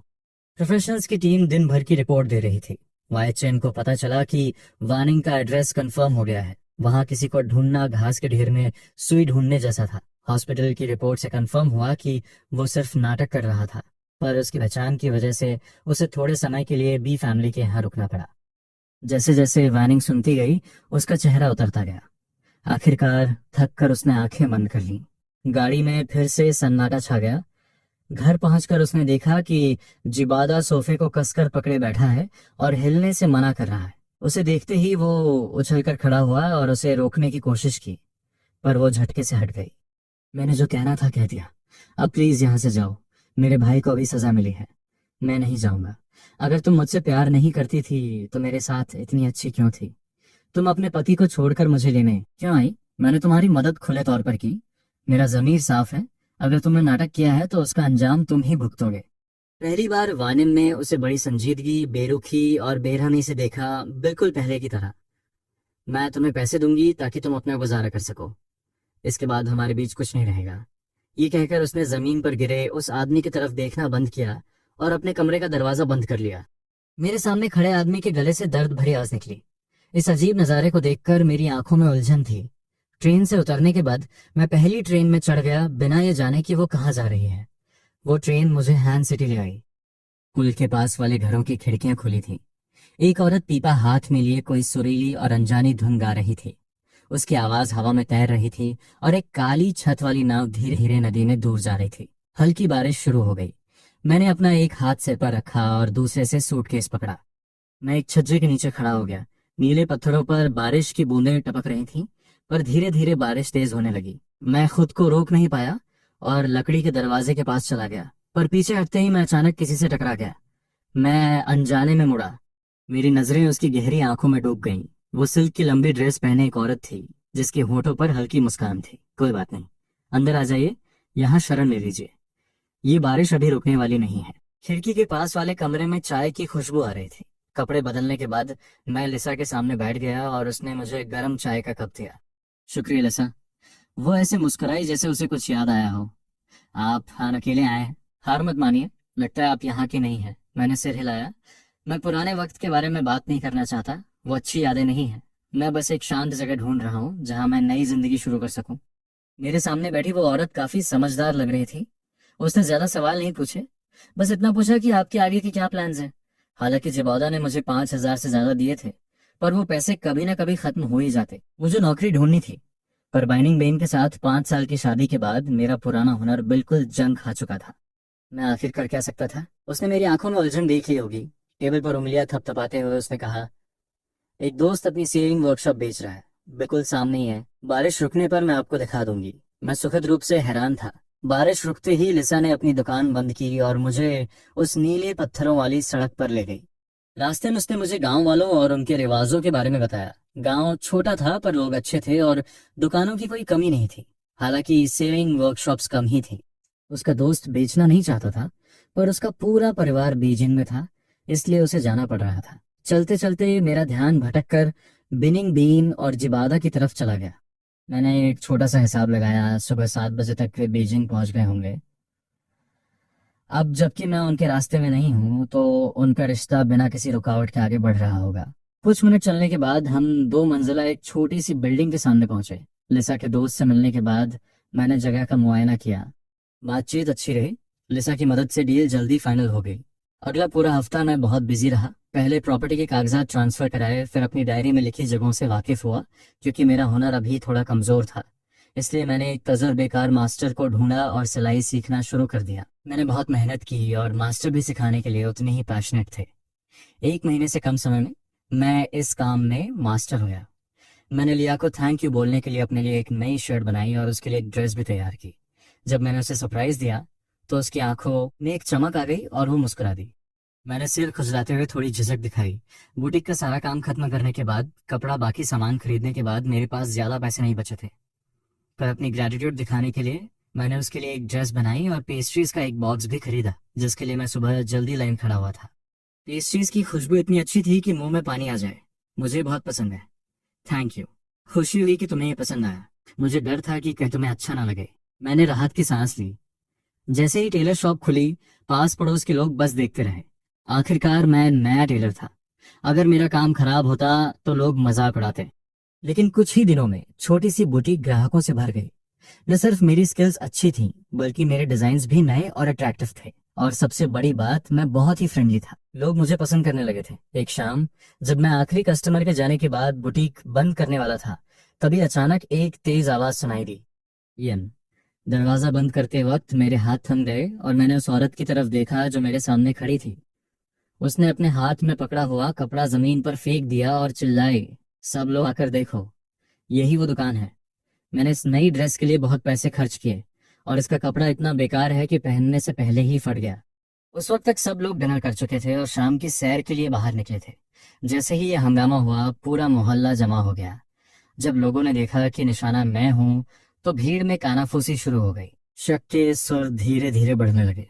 प्रोफेशनल्स की टीम दिन भर की रिपोर्ट दे रही थी। वाईचेन को पता चला कि वानिंग का एड्रेस कंफर्म हो गया है। वहां किसी को ढूंढना घास के ढेर में सुई ढूंढने जैसा था। हॉस्पिटल की रिपोर्ट से कंफर्म हुआ कि वो सिर्फ नाटक कर रहा था, पर उसकी पहचान की वजह से उसे थोड़े समय के लिए बी फैमिली के यहाँ रुकना पड़ा। जैसे जैसे वानिंग सुनती गई, उसका चेहरा उतरता गया। आखिरकार थक कर उसने आंखें बंद कर ली। गाड़ी में फिर से सन्नाटा छा गया। घर पहुंचकर उसने देखा कि जिबादा सोफे को कसकर पकड़े बैठा है और हिलने से मना कर रहा है। उसे देखते ही वो उछलकर खड़ा हुआ और उसे रोकने की कोशिश की, पर वो झटके से हट गई। मैंने जो कहना था कह दिया। अब प्लीज यहाँ से जाओ। मेरे भाई को अभी सजा मिली है। मैं नहीं जाऊंगा। अगर तुम मुझसे प्यार नहीं करती थी तो मेरे साथ इतनी अच्छी क्यों थी? तुम अपने पति को छोड़कर मुझे लेने क्यों आई? मैंने तुम्हारी मदद खुले तौर पर की। मेरा जमीर साफ है। अगर तुमने नाटक किया है तो उसका अंजाम तुम ही भुगतोगे। पहली बार वानिम ने उसे बड़ी संजीदगी, बेरुखी और बेरहमी से देखा, बिल्कुल पहले की तरह। मैं तुम्हें पैसे दूंगी ताकि तुम अपना गुजारा कर सको। इसके बाद हमारे बीच कुछ नहीं रहेगा। ये कहकर उसने जमीन पर गिरे उस आदमी की तरफ देखना बंद किया और अपने कमरे का दरवाजा बंद कर लिया। मेरे सामने खड़े आदमी के गले से दर्द भरी आवाज निकली। इस अजीब नजारे को देखकर मेरी आंखों में उलझन थी। ट्रेन से उतरने के बाद मैं पहली ट्रेन में चढ़ गया, बिना ये जाने कि वो कहाँ जा रही है। वो ट्रेन मुझे हैंड सिटी ले आई। पुल के पास वाले घरों की खिड़कियां खुली थीं। एक औरत पीपा हाथ में लिए कोई सुरीली और अनजानी धुन गा रही थी। उसकी आवाज हवा में तैर रही थी और एक काली छत वाली नाव धीरे धीरे नदी में दूर जा रही थी। हल्की बारिश शुरू हो गई। मैंने अपना एक हाथ सिर पर रखा और दूसरे से सूटकेस पकड़ा। मैं एक छज्जे के नीचे खड़ा हो गया। नीले पत्थरों पर बारिश की बूंदें टपक रही थीं, पर धीरे धीरे बारिश तेज होने लगी। मैं खुद को रोक नहीं पाया और लकड़ी के दरवाजे के पास चला गया, पर पीछे हटते ही मैं अचानक किसी से टकरा गया। मैं अनजाने में मुड़ा। मेरी नजरें उसकी गहरी आंखों में डूब गईं। वो सिल्क की लंबी ड्रेस पहने एक औरत थी, जिसके होठों पर हल्की मुस्कान थी। कोई बात नहीं, अंदर आ जाइए, यहाँ शरण ले लीजिए। ये बारिश अभी रुकने वाली नहीं है। खिड़की के पास वाले कमरे में चाय की खुशबू आ रही थी। कपड़े बदलने के बाद मैं लिसा के सामने बैठ गया और उसने मुझे गर्म चाय का कप दिया। शुक्रिया लिसा। वो ऐसे मुस्कुराई जैसे उसे कुछ याद आया हो। आप हाँ अकेले आए हैं? हार मत मानिए, लगता है आप यहाँ की नहीं है। मैंने सिर हिलाया। मैं पुराने वक्त के बारे में बात नहीं करना चाहता, वो अच्छी यादें नहीं हैं। मैं बस एक शांत जगह ढूंढ रहा हूँ जहाँ मैं नई जिंदगी शुरू कर सकूं। मेरे सामने बैठी वो औरत काफी समझदार लग रही थी। उसने ज्यादा सवाल नहीं पूछे, बस इतना पूछा कि आपके आगे के क्या प्लान्स हैं। हालांकि जिबौदा ने मुझे 5,000 से ज्यादा दिए थे, पर वो पैसे कभी ना कभी खत्म हो ही जाते। मुझे नौकरी ढूंढनी थी, पर बाइनिंग बेन के साथ 5 साल की शादी के बाद मेरा पुराना हुनर बिल्कुल जंग खा चुका था। मैं आखिर कर क्या सकता था? उसने मेरी आंखों में उलझन देख ली होगी। टेबल पर उंगलियां थपथपाते हुए उसने कहा, एक दोस्त अपनी सेविंग वर्कशॉप बेच रहा है, बिल्कुल सामने ही है। बारिश रुकने पर मैं आपको दिखा दूंगी। मैं सुखद रूप से हैरान था। बारिश रुकते ही लिसा ने अपनी दुकान बंद की और मुझे उस नीले पत्थरों वाली सड़क पर ले गई। रास्ते में उसने मुझे गांव वालों और उनके रिवाजों के बारे में बताया। गांव छोटा था, पर लोग अच्छे थे और दुकानों की कोई कमी नहीं थी। हालांकि सेविंग वर्कशॉप्स कम ही थी। उसका दोस्त बेचना नहीं चाहता था, पर उसका पूरा परिवार बीजिंग में था, इसलिए उसे जाना पड़ रहा था। चलते चलते मेरा ध्यान भटक कर बिनिंग बीन और जिबादा की तरफ चला गया। मैंने एक छोटा सा हिसाब लगाया, सुबह 7 बजे तक वे बीजिंग पहुंच गए होंगे। अब जबकि मैं उनके रास्ते में नहीं हूं, तो उनका रिश्ता बिना किसी रुकावट के आगे बढ़ रहा होगा। कुछ मिनट चलने के बाद हम 2 मंजिला एक छोटी सी बिल्डिंग के सामने पहुंचे। लिसा के दोस्त से मिलने के बाद मैंने जगह का मुआयना किया। बातचीत अच्छी रही। लिसा की मदद से डील जल्दी फाइनल हो गई। अगला पूरा हफ्ता मैं बहुत बिजी रहा। पहले प्रॉपर्टी के कागजात ट्रांसफर कराए, फिर अपनी डायरी में लिखी जगहों से वाकिफ हुआ। क्योंकि मेरा हुनर अभी थोड़ा कमजोर था, इसलिए मैंने एक तजुर्बेकार मास्टर को ढूंढा और सिलाई सीखना शुरू कर दिया। मैंने बहुत मेहनत की और मास्टर भी सिखाने के लिए उतने ही पैशनेट थे। 1 महीने से कम समय में मैं इस काम में मास्टर हो गया। मैंने लिया को थैंक यू बोलने के लिए अपने लिए एक नई शर्ट बनाई और उसके लिए एक ड्रेस भी तैयार की। जब मैंने उसे सरप्राइज दिया, तो उसकी आंखों में एक चमक आ गई और वो मुस्कुरा दी। मैंने सिर खुजलाते हुए थोड़ी झिझक दिखाई। बुटीक का सारा काम खत्म करने के बाद, कपड़ा बाकी सामान खरीदने के बाद मेरे पास ज्यादा पैसे नहीं बचे थे। पर अपनी ग्रेटिट्यूड दिखाने के लिए मैंने उसके लिए एक ड्रेस बनाई और पेस्ट्रीज का एक बॉक्स भी खरीदा, जिसके लिए मैं सुबह जल्दी लाइन खड़ा हुआ था। पेस्ट्रीज की खुशबू इतनी अच्छी थी कि मुंह में पानी आ जाए। मुझे बहुत पसंद है। Thank you. खुशी हुई कि तुम्हें ये पसंद आया। मुझे डर था कि कहीं तुम्हें अच्छा ना लगे। मैंने राहत की सांस ली। जैसे ही टेलर शॉप खुली, पास पड़ोस के लोग बस देखते रहे। आखिरकार मैं नया टेलर था। अगर मेरा काम खराब होता तो लोग मजाक उड़ाते। लेकिन कुछ ही दिनों में छोटी सी बुटीक ग्राहकों से भर गई। न सिर्फ मेरी स्किल्स अच्छी थीं, बल्कि मेरे डिजाइन्स भी नए और अट्रैक्टिव थे। और सबसे बड़ी बात, मैं बहुत ही फ्रेंडली था। लोग मुझे पसंद करने लगे थे। एक शाम, जब मैं आखिरी कस्टमर के जाने के बाद बुटीक बंद करने वाला था, तभी अचानक एक तेज आवाज सुनाई दी, यन। दरवाजा बंद करते वक्त मेरे हाथ थम गए और मैंने उस औरत की तरफ देखा जो मेरे सामने खड़ी थी। उसने अपने हाथ में पकड़ा हुआ कपड़ा जमीन पर फेंक दिया और चिल्लाई, सब लोग आकर देखो, यही वो दुकान है। मैंने इस नई ड्रेस के लिए बहुत पैसे खर्च किए और इसका कपड़ा इतना बेकार है कि पहनने से पहले ही फट गया। उस वक्त तक सब लोग डिनर कर चुके थे और शाम की सैर के लिए बाहर निकले थे। जैसे ही यह हंगामा हुआ, पूरा मोहल्ला जमा हो गया। जब लोगों ने देखा कि निशाना मैं हूं, तो भीड़ में कानाफूसी शुरू हो गई। शक के सुर धीरे धीरे बढ़ने लगे।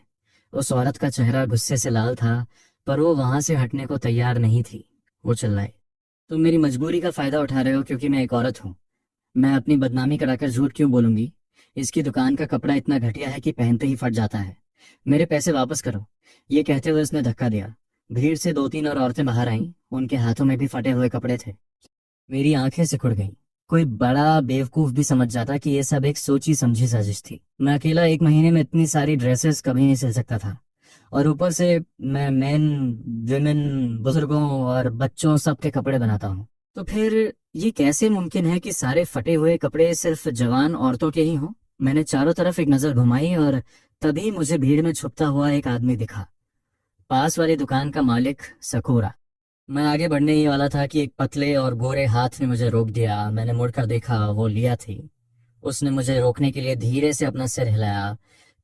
उस औरत का चेहरा गुस्से से लाल था, पर वो वहां से हटने को तैयार नहीं थी। वो चिल्लाई, तुम मेरी मजबूरी का फायदा उठा रहे हो क्योंकि मैं एक औरत हूँ। मैं अपनी बदनामी कराकर झूठ क्यों बोलूंगी? इसकी दुकान का कपड़ा इतना घटिया है कि पहनते ही फट जाता है। मेरे पैसे वापस करो। ये कहते हुए उसने धक्का दिया। भीड़ से 2-3 और औरतें बाहर आईं। उनके हाथों में भी फटे हुए कपड़े थे। मेरी आंखें सिकुड़ गईं। कोई बड़ा बेवकूफ भी समझ जाता कि ये सब एक सोची समझी साजिश थी। मैं अकेला 1 महीने में इतनी सारी ड्रेसेस कभी नहीं सिल सकता था, और ऊपर से मैं मेन, विमेन, बुजुर्गों और बच्चों सबके कपड़े बनाता हूँ। तो फिर ये कैसे मुमकिन है कि सारे फटे हुए कपड़े सिर्फ जवान औरतों के ही हों? मैंने चारों तरफ एक नजर घुमाई और तभी मुझे भीड़ में छुपता हुआ एक आदमी दिखा, पास वाली दुकान का मालिक सकूरा। मैं आगे बढ़ने ही वाला था कि एक पतले और गोरे हाथ ने मुझे रोक दिया। मैंने मुड़कर देखा, वो लिया थी। उसने मुझे रोकने के लिए धीरे से अपना सिर हिलाया।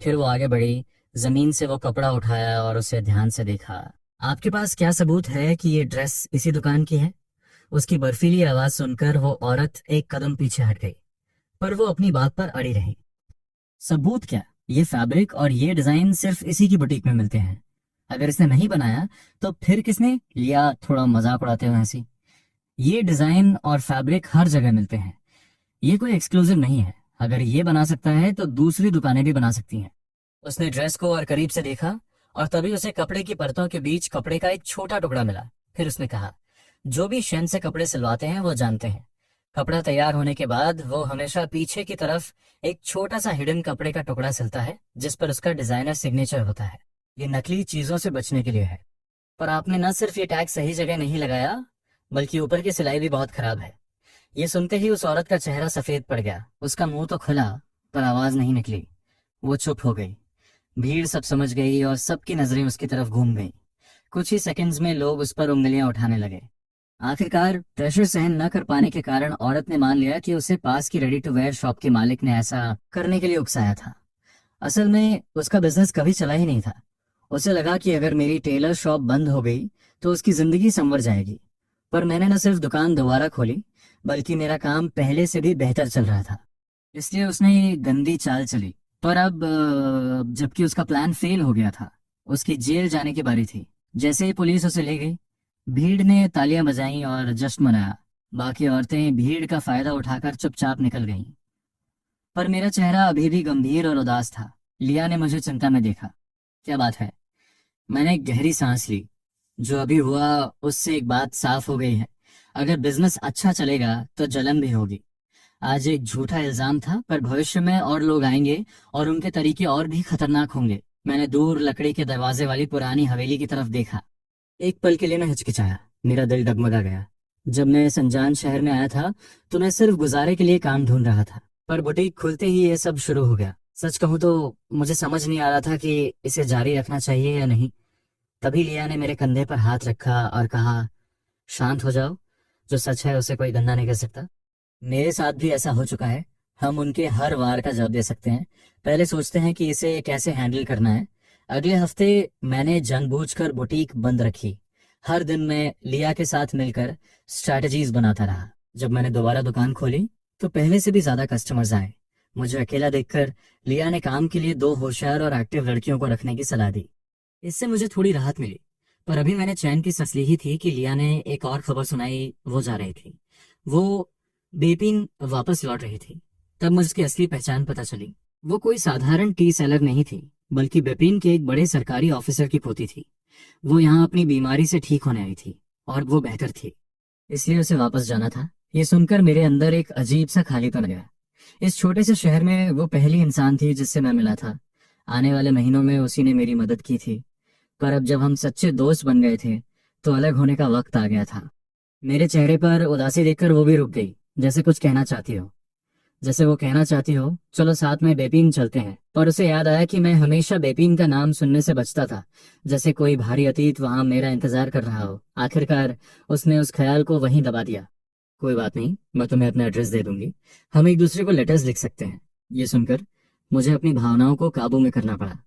फिर वो आगे बढ़ी, जमीन से वो कपड़ा उठाया और उसे ध्यान से देखा। आपके पास क्या सबूत है कि ये ड्रेस इसी दुकान की है? उसकी बर्फीली आवाज सुनकर वो औरत एक कदम पीछे हट गई, पर वो अपनी बात पर अड़ी रही। सबूत क्या? ये फैब्रिक और ये डिजाइन सिर्फ इसी की बुटीक में मिलते हैं। अगर इसने नहीं बनाया तो फिर किसने लिया? थोड़ा मजाक उड़ाते हुए हंसी। ये डिजाइन और फैब्रिक हर जगह मिलते हैं, ये कोई एक्सक्लूसिव नहीं है। अगर ये बना सकता है तो दूसरी दुकानें भी बना सकती हैं। उसने ड्रेस को और करीब से देखा, और तभी उसे कपड़े की परतों के बीच कपड़े का एक छोटा टुकड़ा मिला। फिर उसने कहा, जो भी शैन से कपड़े सिलवाते हैं वो जानते हैं, कपड़ा तैयार होने के बाद वो हमेशा पीछे की तरफ एक छोटा सा हिडन कपड़े का टुकड़ा सिलता है जिस पर उसका डिजाइनर सिग्नेचर होता है। ये नकली चीजों से बचने के लिए है। पर आपने न सिर्फ ये टैग सही जगह नहीं लगाया, बल्कि ऊपर की सिलाई भी बहुत खराब है। ये सुनते ही उस औरत का चेहरा सफेद पड़ गया। उसका मुंह तो खुला, पर आवाज नहीं निकली। वो चुप हो गई। भीड़ सब समझ गई और सबकी नजरें उसकी तरफ घूम गई। कुछ ही सेकंड्स में लोग उस पर उंगलियां उठाने लगे। आखिरकार प्रेशर सहन न कर पाने के कारण औरत ने मान लिया कि उसे पास की रेडी टू वेयर शॉप के मालिक ने ऐसा करने के लिए उकसाया था। असल में उसका बिजनेस कभी चला ही नहीं था। उसे लगा कि अगर मेरी टेलर शॉप बंद हो गई तो उसकी जिंदगी संवर जाएगी। पर मैंने न सिर्फ दुकान दोबारा खोली, बल्कि मेरा काम पहले से भी बेहतर चल रहा था। इसलिए उसने ये गंदी चाल चली। पर अब जबकि उसका प्लान फेल हो गया था, उसकी जेल जाने की बारी थी। जैसे ही पुलिस उसे ले गई, भीड़ ने तालियां बजाईं और जश्न मनाया। बाकी औरतें भीड़ का फायदा उठाकर चुपचाप निकल गईं। पर मेरा चेहरा अभी भी गंभीर और उदास था। लिया ने मुझे चिंता में देखा। क्या बात है? मैंने एक गहरी सांस ली। जो अभी हुआ उससे एक बात साफ हो गई है, अगर बिजनेस अच्छा चलेगा तो जलन भी होगी। आज एक झूठा इल्जाम था, पर भविष्य में और लोग आएंगे और उनके तरीके और भी खतरनाक होंगे। मैंने दूर लकड़ी के दरवाजे वाली पुरानी हवेली की तरफ देखा। एक पल के लिए मैं हिचकिचाया, मेरा दिल डगमगा गया। जब मैं इस अनजान शहर में आया था तो मैं सिर्फ गुजारे के लिए काम ढूंढ रहा था, पर बुटीक खुलते ही ये सब शुरू हो गया। सच कहूं तो मुझे समझ नहीं आ रहा था कि इसे जारी रखना चाहिए या नहीं। तभी लिया ने मेरे कंधे पर हाथ रखा और कहा, शांत हो जाओ, जो सच है उसे कोई गंदा नहीं कर सकता। मेरे साथ भी ऐसा हो चुका है। हम उनके हर वार का जवाब दे सकते हैं, पहले सोचते हैं कि इसे कैसे हैंडल करना है। अगले हफ्ते मैंने जानबूझकर बुटीक बंद रखी। हर दिन मैं लिया के साथ मिलकर स्ट्रैटेजीज बनाता रहा। जब मैंने दोबारा दुकान खोली तो पहले से भी ज्यादा कस्टमर्स आए। मुझे अकेला देखकर लिया ने काम के लिए दो होशियार और एक्टिव लड़कियों को रखने की सलाह दी। इससे मुझे थोड़ी राहत मिली। पर अभी मैंने चैन की सांस ली ही थी कि लिया ने एक और खबर सुनाई। वो जा रही थी, वो बेपिन वापस लौट रही थी। तब मुझे उसकी असली पहचान पता चली। वो कोई साधारण टी सेलर नहीं थी, बल्कि बेपिन के एक बड़े सरकारी ऑफिसर की पोती थी। वो यहाँ अपनी बीमारी से ठीक होने आई थी और वो बेहतर थी, इसलिए उसे वापस जाना था। ये सुनकर मेरे अंदर एक अजीब सा खालीपन गया। इस छोटे से शहर में वो पहली इंसान थी जिससे मैं मिला था। आने वाले महीनों में उसी ने मेरी मदद की थी। पर अब जब हम सच्चे दोस्त बन गए थे तो अलग होने का वक्त आ गया था। मेरे चेहरे पर उदासी देखकर वो भी रुक गई, जैसे कुछ कहना चाहती हो। जैसे वो कहना चाहती हो, चलो साथ में बेपीन चलते हैं। पर उसे याद आया कि मैं हमेशा बेपीन का नाम सुनने से बचता था, जैसे कोई भारी अतीत वहां मेरा इंतजार कर रहा हो। आखिरकार उसने उस ख्याल को वहीं दबा दिया। कोई बात नहीं, मैं तुम्हें अपना एड्रेस दे दूंगी, हम एक दूसरे को लेटर्स लिख सकते हैं। ये सुनकर मुझे अपनी भावनाओं को काबू में करना पड़ा।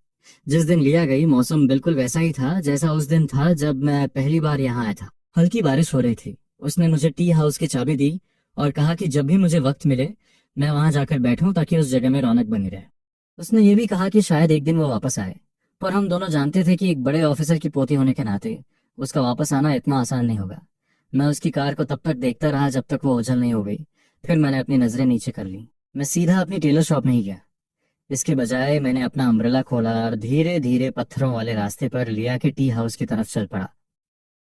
जिस दिन लिया गई मौसम बिल्कुल वैसा ही था जैसा उस दिन था जब मैं पहली बार यहाँ आया था। हल्की बारिश हो रही थी। उसने मुझे टी हाउस की चाबी दी और कहा कि जब भी मुझे वक्त मिले मैं वहां जाकर बैठूं ताकि उस जगह में रौनक बनी रहे। उसने ये भी कहा कि शायद एक दिन वो वापस आए। पर हम दोनों जानते थे कि एक बड़े ऑफिसर की पोती होने के नाते उसका वापस आना इतना आसान नहीं होगा। मैं उसकी कार को तब तक देखता रहा जब तक वो ओझल नहीं हो गई। फिर मैंने अपनी नजरें नीचे कर ली। मैं सीधा अपनी टेलर शॉप में ही गया। इसके बजाय मैंने अपना अम्ब्रेला खोला और धीरे धीरे पत्थरों वाले रास्ते पर लिया के टी हाउस की तरफ चल पड़ा।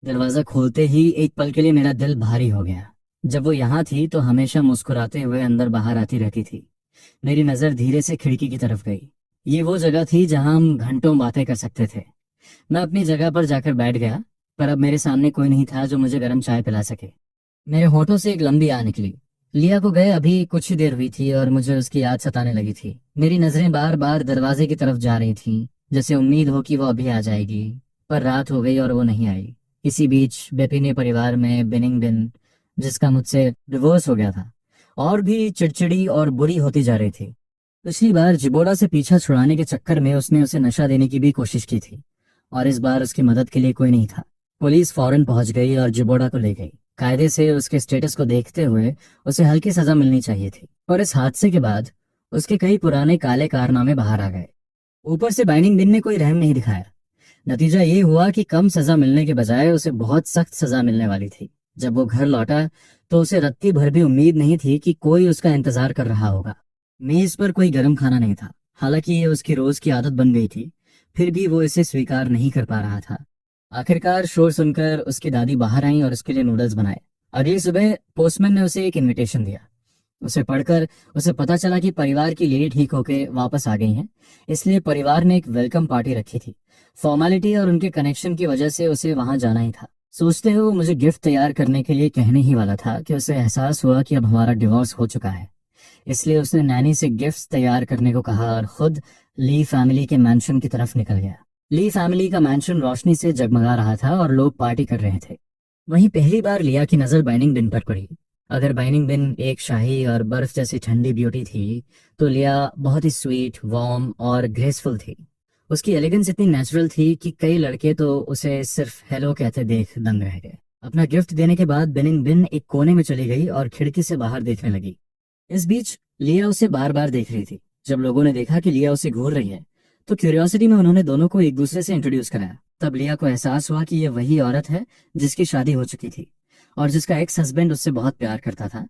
दरवाजा खोलते ही एक पल के लिए मेरा दिल भारी हो गया। जब वो यहाँ थी तो हमेशा मुस्कुराते हुए अंदर बाहर आती रहती थी। मेरी नजर धीरे से खिड़की की तरफ गई। ये वो जगह थी जहां हम घंटों बातें कर सकते थे। मैं अपनी जगह पर जाकर बैठ गया, पर अब मेरे सामने कोई नहीं था जो मुझे गर्म चाय पिला सके। मेरे होठों से एक लंबी आ निकली। लिया को गए अभी कुछ ही देर हुई थी और मुझे उसकी याद सताने लगी थी। मेरी नजरें बार बार दरवाजे की तरफ जा रही थीं, जैसे उम्मीद हो कि वो अभी आ जाएगी। पर रात हो गई और वो नहीं आई। इसी बीच बेपिने परिवार में बिनिंग बिन, जिसका मुझसे डिवोर्स हो गया था, और भी चिड़चिड़ी और बुरी होती जा रही थी। पिछली बार जिबोड़ा से पीछा छुड़ाने के चक्कर में उसने उसे नशा देने की भी कोशिश की थी, और इस बार उसकी मदद के लिए कोई नहीं था। पुलिस फौरन पहुंच गई और जिबोड़ा को ले गई। कायदे से उसके स्टेटस को देखते हुए उसे हल्की सजा मिलनी चाहिए थी, पर इस हादसे के बाद उसके कई पुराने काले कारनामे बाहर आ गए। ऊपर से बाइनिंग बिन ने कोई रहम नहीं दिखाया। नतीजा ये हुआ कि कम सजा मिलने के बजाय उसे बहुत सख्त सजा मिलने वाली थी। जब वो घर लौटा तो उसे रत्ती भर भी उम्मीद नहीं थी कि कोई उसका इंतजार कर रहा होगा। मेज पर कोई गर्म खाना नहीं था। हालांकि ये उसकी रोज की आदत बन गई थी, फिर भी वो इसे स्वीकार नहीं कर पा रहा था। आखिरकार शोर सुनकर उसकी दादी बाहर आई और उसके लिए नूडल्स बनाए। अगली सुबह पोस्टमैन ने उसे एक इनविटेशन दिया। उसे पढ़कर उसे पता चला कि परिवार की लेडी ठीक होके वापस आ गई हैं, इसलिए परिवार ने एक वेलकम पार्टी रखी थी। फॉर्मेलिटी और उनके कनेक्शन की वजह से उसे वहां जाना ही था। सोचते हुए वो मुझे गिफ्ट तैयार करने के लिए कहने ही वाला था कि उसे एहसास हुआ कि अब हमारा डिवोर्स हो चुका है। इसलिए उसने नैनी से गिफ्ट्स तैयार करने को कहा और खुद ली फैमिली के मैंशन की तरफ निकल गया। ली फैमिली का मैंशन रोशनी से जगमगा रहा था और लोग पार्टी कर रहे थे। वहीं पहली बार लिया की नजर बाइनिंग बिन पर पड़ी। अगर बाइनिंग बिन एक शाही और बर्फ जैसी ठंडी ब्यूटी थी, तो लिया बहुत ही स्वीट, वार्म और ग्रेसफुल थी। उसकी एलिगेंस इतनी नेचुरल थी कि कई लड़के तो उसे सिर्फ हेलो कहते देख दंग रह गए। अपना गिफ्ट देने के बाद बाइनिंग बिन एक कोने में चली गई और खिड़की से बाहर देखने लगी। इस बीच लिया उसे बार बार देख रही थी। जब लोगों ने देखा कि लिया उसे घूर रही है, तो क्यूरियोसिटी में उन्होंने दोनों को एक दूसरे से इंट्रोड्यूस कराया। तब लिया को एहसास हुआ कि ये वही औरत है जिसकी शादी हो चुकी थी और जिसका एक्स हस्बैंड उससे बहुत प्यार करता था,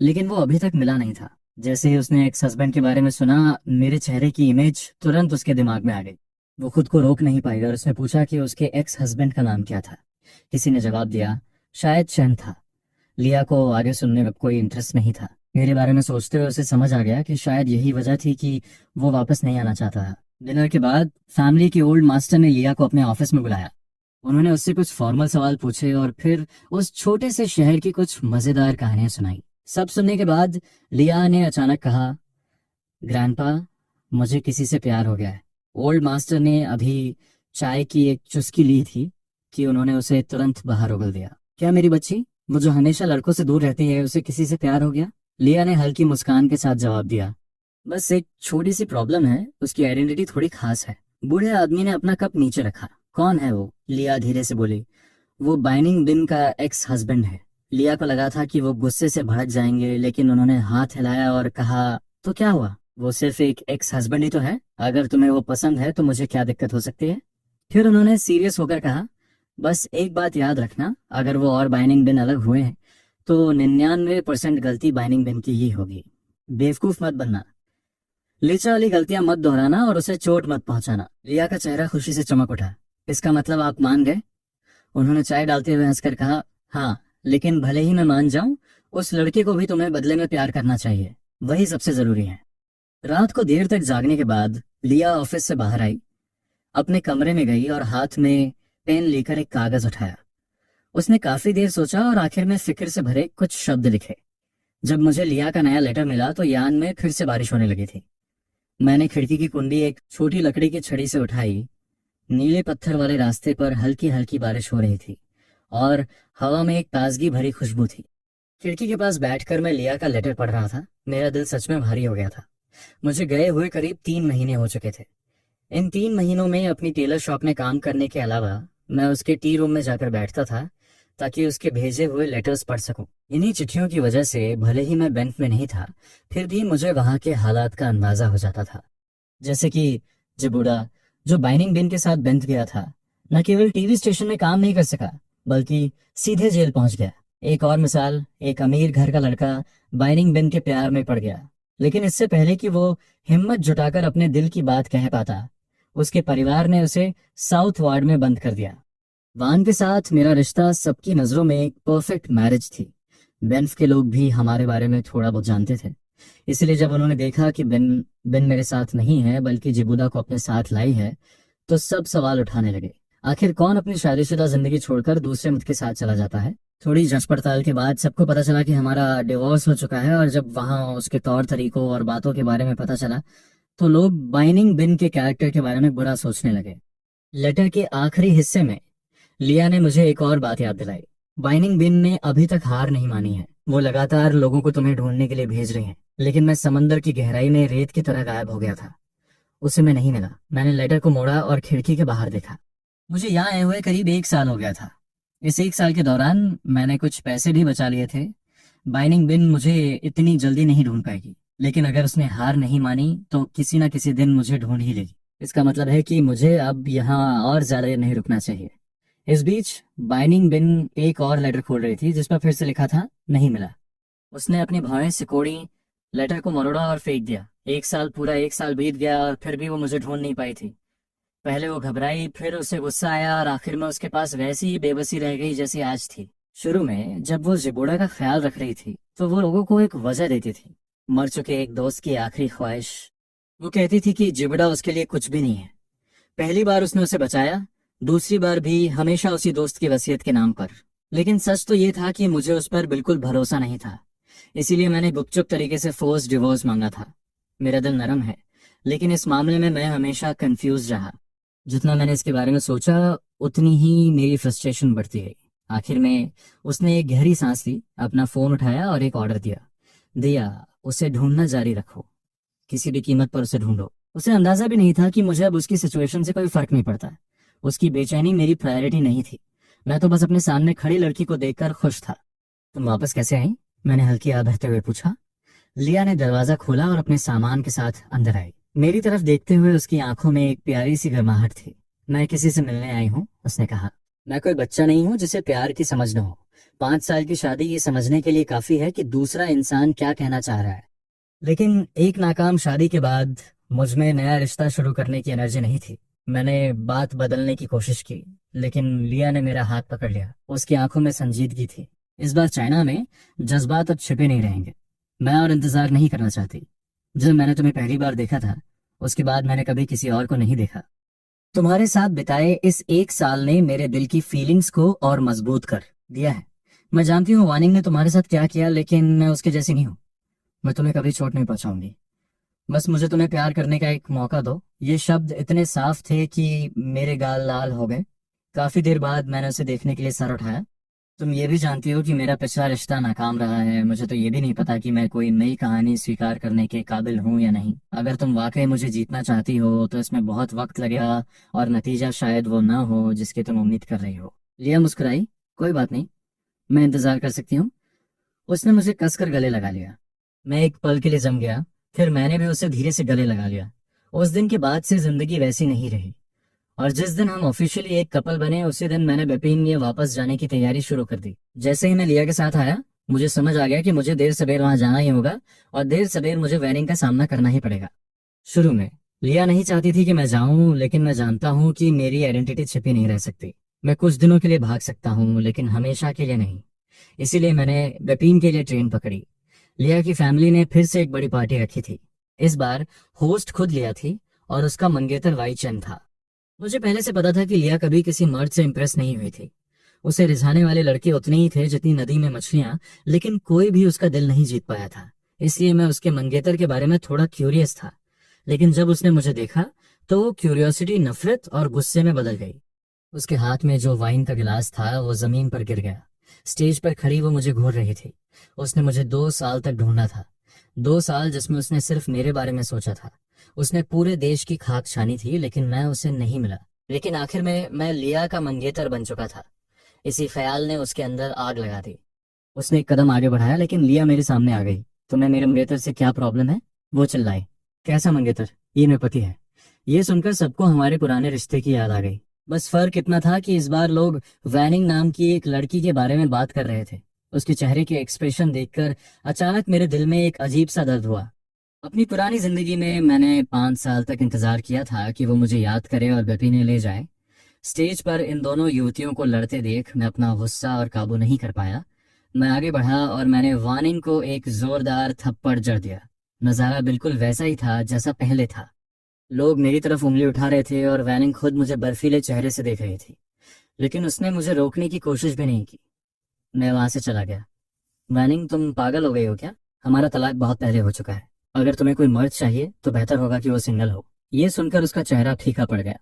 लेकिन वो अभी तक मिला नहीं था। जैसे ही उसने एक्स हस्बैंड के बारे में सुना, मेरे चेहरे की इमेज तुरंत उसके दिमाग में आ गई। वो खुद को रोक नहीं पाई और उसने पूछा कि उसके एक्स हस्बैंड का नाम क्या था। किसी ने जवाब दिया, शायद चैन था। लिया को आगे सुनने में कोई इंटरेस्ट नहीं था। मेरे बारे में सोचते हुए उसे समझ आ गया कि शायद यही वजह थी कि वो वापस नहीं आना चाहता था। डिनर के बाद फैमिली के ओल्ड मास्टर ने लिया को अपने ऑफिस में बुलाया। उन्होंने उससे कुछ फॉर्मल सवाल पूछे और फिर उस छोटे से शहर की कुछ मजेदार कहानियां सुनाई। सब सुनने के बाद लिया ने अचानक कहा, ग्रैंडपा, मुझे किसी से प्यार हो गया है। ओल्ड मास्टर ने अभी चाय की एक चुस्की ली थी कि उन्होंने उसे तुरंत बाहर उगल दिया। क्या मेरी बच्ची, वो जो हमेशा लड़कों से दूर रहती है, उसे किसी से प्यार हो गया? लिया ने हल्की मुस्कान के साथ जवाब दिया, बस एक छोटी सी प्रॉब्लम है, उसकी आइडेंटिटी थोड़ी खास है। बूढ़े आदमी ने अपना कप नीचे रखा। कौन है वो? लिया धीरे से बोली। वो बाइनिंग बिन का एक्स हस्बैंड है। लिया को लगा था कि वो गुस्से से भड़क जाएंगे, लेकिन उन्होंने हाथ हिलाया और कहा, तो क्या हुआ? वो सिर्फ एक एक्स हस्बैंड ही तो है। अगर तुम्हें वो पसंद है तो मुझे क्या दिक्कत हो सकती है? फिर उन्होंने सीरियस होकर कहा, बस एक बात याद रखना, अगर वो और बाइनिंग बिन अलग हुए हैं तो 99% गलती बाइनिंग बिन की ही होगी। बेवकूफ मत बनना। लिचा वाली गलतियां मत दोहराना और उसे चोट मत पहुंचाना। लिया का चेहरा खुशी से चमक उठा। इसका मतलब आप मान गए? उन्होंने चाय डालते हुए हंसकर कहा, हाँ, लेकिन भले ही मैं मान जाऊं, उस लड़के को भी तुम्हें बदले में प्यार करना चाहिए। वही सबसे जरूरी है। रात को देर तक जागने के बाद लिया ऑफिस से बाहर आई, अपने कमरे में गई और हाथ में पेन लेकर एक कागज उठाया। उसने काफी देर सोचा और आखिर में फिक्र से भरे कुछ शब्द लिखे। जब मुझे लिया का नया लेटर मिला तो यान में फिर से बारिश होने लगी थी। मैंने खिड़की की कुंडी एक छोटी लकड़ी की छड़ी से उठाई। नीले पत्थर वाले रास्ते पर हल्की हल्की बारिश हो रही थी और हवा में एक ताजगी भरी खुशबू थी। खिड़की के पास बैठकर मैं लिया का लेटर पढ़ रहा था। मेरा दिल सच में भारी हो गया था। मुझे गए हुए करीब 3 महीने हो चुके थे। इन 3 महीनों में अपनी टेलर शॉप में काम करने के अलावा मैं उसके टी रूम में जाकर बैठता था ताकि उसके भेजे हुए लेटर्स पढ़ सकूं। इन्हीं चिट्ठियों की वजह से भले ही मैं बैंक में नहीं था, फिर भी मुझे वहां के हालात का अंदाजा हो जाता था। जैसे कि जिबूड़ा, जो बाइनिंग बिन के साथ बेंत गया था, न केवल टीवी स्टेशन में काम नहीं कर सका, बल्कि सीधे जेल पहुंच गया। एक और मिसाल, एक अमीर घर का लड़का बाइनिंग बिन के प्यार में पड़ गया, लेकिन इससे पहले कि वो हिम्मत जुटाकर अपने दिल की बात कह पाता, उसके परिवार ने उसे साउथ वार्ड में बंद कर दिया। वान के साथ मेरा रिश्ता सबकी नजरों में एक परफेक्ट मैरिज थी। बेन्फ के लोग भी हमारे बारे में थोड़ा बहुत जानते थे, इसलिए जब उन्होंने देखा कि बिन बिन मेरे साथ नहीं है बल्कि जिबूदा को अपने साथ लाई है, तो सब सवाल उठाने लगे। आखिर कौन अपनी शादीशुदा जिंदगी छोड़कर दूसरे मर्द के साथ चला जाता है? थोड़ी जांच पड़ताल के बाद सबको पता चला कि हमारा डिवोर्स हो चुका है, और जब वहाँ उसके तौर तरीकों और बातों के बारे में पता चला तो लोग बाइनिंग बिन के कैरेक्टर के बारे में बुरा सोचने लगे। लेटर के आखिरी हिस्से में लिया ने मुझे एक और बात याद दिलाई। बाइनिंग बिन ने अभी तक हार नहीं मानी है। वो लगातार लोगों को तुम्हें ढूंढने के लिए भेज रही हैं, लेकिन मैं समंदर की गहराई में रेत की तरह गायब हो गया था। उसे मैं नहीं मिला। मैंने लेटर को मोड़ा और खिड़की के बाहर देखा। मुझे यहाँ आए हुए करीब 1 साल हो गया था। इस 1 साल के दौरान मैंने कुछ पैसे भी बचा लिए थे। बाइनिंग बिन मुझे इतनी जल्दी नहीं ढूंढ पाएगी, लेकिन अगर उसने हार नहीं मानी तो किसी ना किसी दिन मुझे ढूंढ ही लेगी। इसका मतलब है कि मुझे अब यहाँ और ज्यादा नहीं रुकना चाहिए। इस बीच बाइनिंग बिन एक और लेटर खोल रही थी जिस पर फिर से लिखा था, नहीं मिला। उसने अपनी भौहें सिकोड़ी, लेटर को मरोड़ा और फेंक दिया। 1 साल, पूरा 1 साल बीत गया और फिर भी वो मुझे ढूंढ नहीं पाई थी। पहले वो घबराई, फिर उसे गुस्सा आया और आखिर में उसके पास वैसी ही बेबसी रह गई जैसी आज थी। शुरू में जब वो जिबोड़ा का ख्याल रख रही थी तो वो लोगों को एक वजह देती थी, मर चुके एक दोस्त की आखिरी ख्वाहिश। वो कहती थी कि जिबड़ा उसके लिए कुछ भी नहीं है। पहली बार उसने उसे बचाया, दूसरी बार भी हमेशा उसी दोस्त की वसीयत के नाम पर। लेकिन सच तो ये था कि मुझे उस पर बिल्कुल भरोसा नहीं था। इसीलिए मैंने गुपचुप तरीके से फोर्स डिवोर्स मांगा था। मेरा दिल नरम है, लेकिन इस मामले में मैं हमेशा कंफ्यूज रहा। जितना मैंने इसके बारे में सोचा उतनी ही मेरी फ्रस्ट्रेशन बढ़ती गई। आखिर में उसने एक गहरी सांस ली, अपना फोन उठाया और एक ऑर्डर दिया। दिया, उसे ढूंढना जारी रखो, किसी भी कीमत पर उसे ढूंढो। उसे अंदाजा भी नहीं था कि मुझे अब उसकी सिचुएशन से कोई फर्क नहीं पड़ता। उसकी बेचैनी मेरी प्रायोरिटी नहीं थी। मैं तो बस अपने सामने खड़ी लड़की को देखकर खुश था। तुम वापस कैसे आई? मैंने हल्की आह बहते हुए पूछा। लिया ने दरवाजा खोला और अपने सामान के साथ अंदर आई। मेरी तरफ देखते हुए उसकी आंखों में एक प्यारी सी गर्माहट थी। मैं किसी से मिलने आई हूँ, उसने कहा। मैं कोई बच्चा नहीं हूँ जिसे प्यार की समझ न हो। 5 साल की शादी ये समझने के लिए काफी है कि दूसरा इंसान क्या कहना चाह रहा है। लेकिन एक नाकाम शादी के बाद मुझ में नया रिश्ता शुरू करने की एनर्जी नहीं थी। मैंने बात बदलने की कोशिश की, लेकिन लिया ने मेरा हाथ पकड़ लिया। उसकी आंखों में संजीदगी थी। इस बार चाइना में जज्बात अब छिपे नहीं रहेंगे। मैं और इंतजार नहीं करना चाहती। जब मैंने तुम्हें पहली बार देखा था उसके बाद मैंने कभी किसी और को नहीं देखा। तुम्हारे साथ बिताए इस 1 साल ने मेरे दिल की फीलिंग्स को और मजबूत कर दिया है। मैं जानती हूँ वानिंग ने तुम्हारे साथ क्या किया, लेकिन मैं उसके जैसी नहीं हूँ। मैं तुम्हें कभी चोट नहीं पहुंचाऊंगी। बस मुझे तुम्हें प्यार करने का एक मौका दो। ये शब्द इतने साफ थे कि मेरे गाल लाल हो गए। काफी देर बाद मैंने उसे देखने के लिए सर उठाया। तुम ये भी जानती हो कि मेरा पिछला रिश्ता नाकाम रहा है। मुझे तो ये भी नहीं पता कि मैं कोई नई कहानी स्वीकार करने के काबिल हूं या नहीं। अगर तुम वाकई मुझे जीतना चाहती हो तो इसमें बहुत वक्त लगेगा, और नतीजा शायद वो ना हो जिसकी तुम उम्मीद कर रही हो। लिया मुस्कुराई। कोई बात नहीं, मैं इंतजार कर सकती हूँ। उसने मुझे कसकर गले लगा लिया। मैं एक पल के लिए जम गया, फिर मैंने भी उसे धीरे से गले लगा लिया। उस दिन के बाद से जिंदगी वैसी नहीं रही, और जिस दिन हम ऑफिशियली एक कपल बने उसी दिन मैंने विपिन लिए वापस जाने की तैयारी शुरू कर दी। जैसे ही मैं लिया के साथ आया मुझे समझ आ गया कि मुझे देर सवेर वहां जाना ही होगा, और देर सवेर मुझे वेनिंग का सामना करना ही पड़ेगा। शुरू में लिया नहीं चाहती थी कि मैं जाऊं, लेकिन मैं जानता हूं कि मेरी आइडेंटिटी छिपी नहीं रह सकती। मैं कुछ दिनों के लिए भाग सकता हूं, लेकिन हमेशा के लिए नहीं। इसीलिए मैंने विपिन के लिए ट्रेन पकड़ी। लिया की फैमिली ने फिर से एक बड़ी पार्टी रखी थी। इस बार होस्ट खुद लिया थी, और उसका मंगेतर वाई चंद था। मुझे पहले से पता था कि लिया कभी किसी मर्द से इंप्रेस नहीं हुई थी। उसे रिझाने वाले लड़के उतने ही थे जितनी नदी में मछलियां, लेकिन कोई भी उसका दिल नहीं जीत पाया था। इसलिए मैं उसके मंगेतर के बारे में थोड़ा क्यूरियस था। लेकिन जब उसने मुझे देखा तो वो क्यूरियोसिटी नफरत और गुस्से में बदल गई। उसके हाथ में जो वाइन का गिलास था वो जमीन पर गिर गया। स्टेज पर खड़ी वो मुझे घूर रही थी। उसने मुझे 2 साल तक ढूंढा था। 2 साल जिसमें उसने सिर्फ मेरे बारे में सोचा था। उसने पूरे देश की खाक छानी थी, लेकिन मैं उसे नहीं मिला। लेकिन आखिर में मैं लिया का मंगेतर बन चुका था। इसी ख्याल ने उसके अंदर आग लगा दी। उसने एक कदम आगे बढ़ाया, लेकिन लिया मेरे सामने आ गई। तुम्हें मेरे मंगेतर से क्या प्रॉब्लम है? वो चिल्लाई। कैसा मंगेतर? ये मेरा पति है। ये सुनकर सबको हमारे पुराने रिश्ते की याद आ गई। बस फर्क इतना था कि इस बार लोग वैनिंग नाम की एक लड़की के बारे में बात कर रहे थे। उसके चेहरे के एक्सप्रेशन देखकर अचानक मेरे दिल में एक अजीब सा दर्द हुआ। अपनी पुरानी जिंदगी में मैंने 5 साल तक इंतजार किया था कि वो मुझे याद करे और बेपीने ले जाए। स्टेज पर इन दोनों युवतियों को लड़ते देख मैं अपना गुस्सा और काबू नहीं कर पाया। मैं आगे बढ़ा और मैंने वानिंग को एक जोरदार थप्पड़ जड़ दिया। नजारा बिल्कुल वैसा ही था जैसा पहले था। लोग मेरी तरफ उंगली उठा रहे थे और वैनिंग खुद मुझे बर्फीले चेहरे से देख रही थी, लेकिन उसने मुझे रोकने की कोशिश भी नहीं की। मैं वहां से चला गया। मैनिंग, तुम पागल हो गई हो क्या? हमारा तलाक बहुत पहले हो चुका है। अगर तुम्हें कोई मर्द चाहिए तो बेहतर होगा कि वो सिंगल हो। ये सुनकर उसका चेहरा फीका पड़ गया।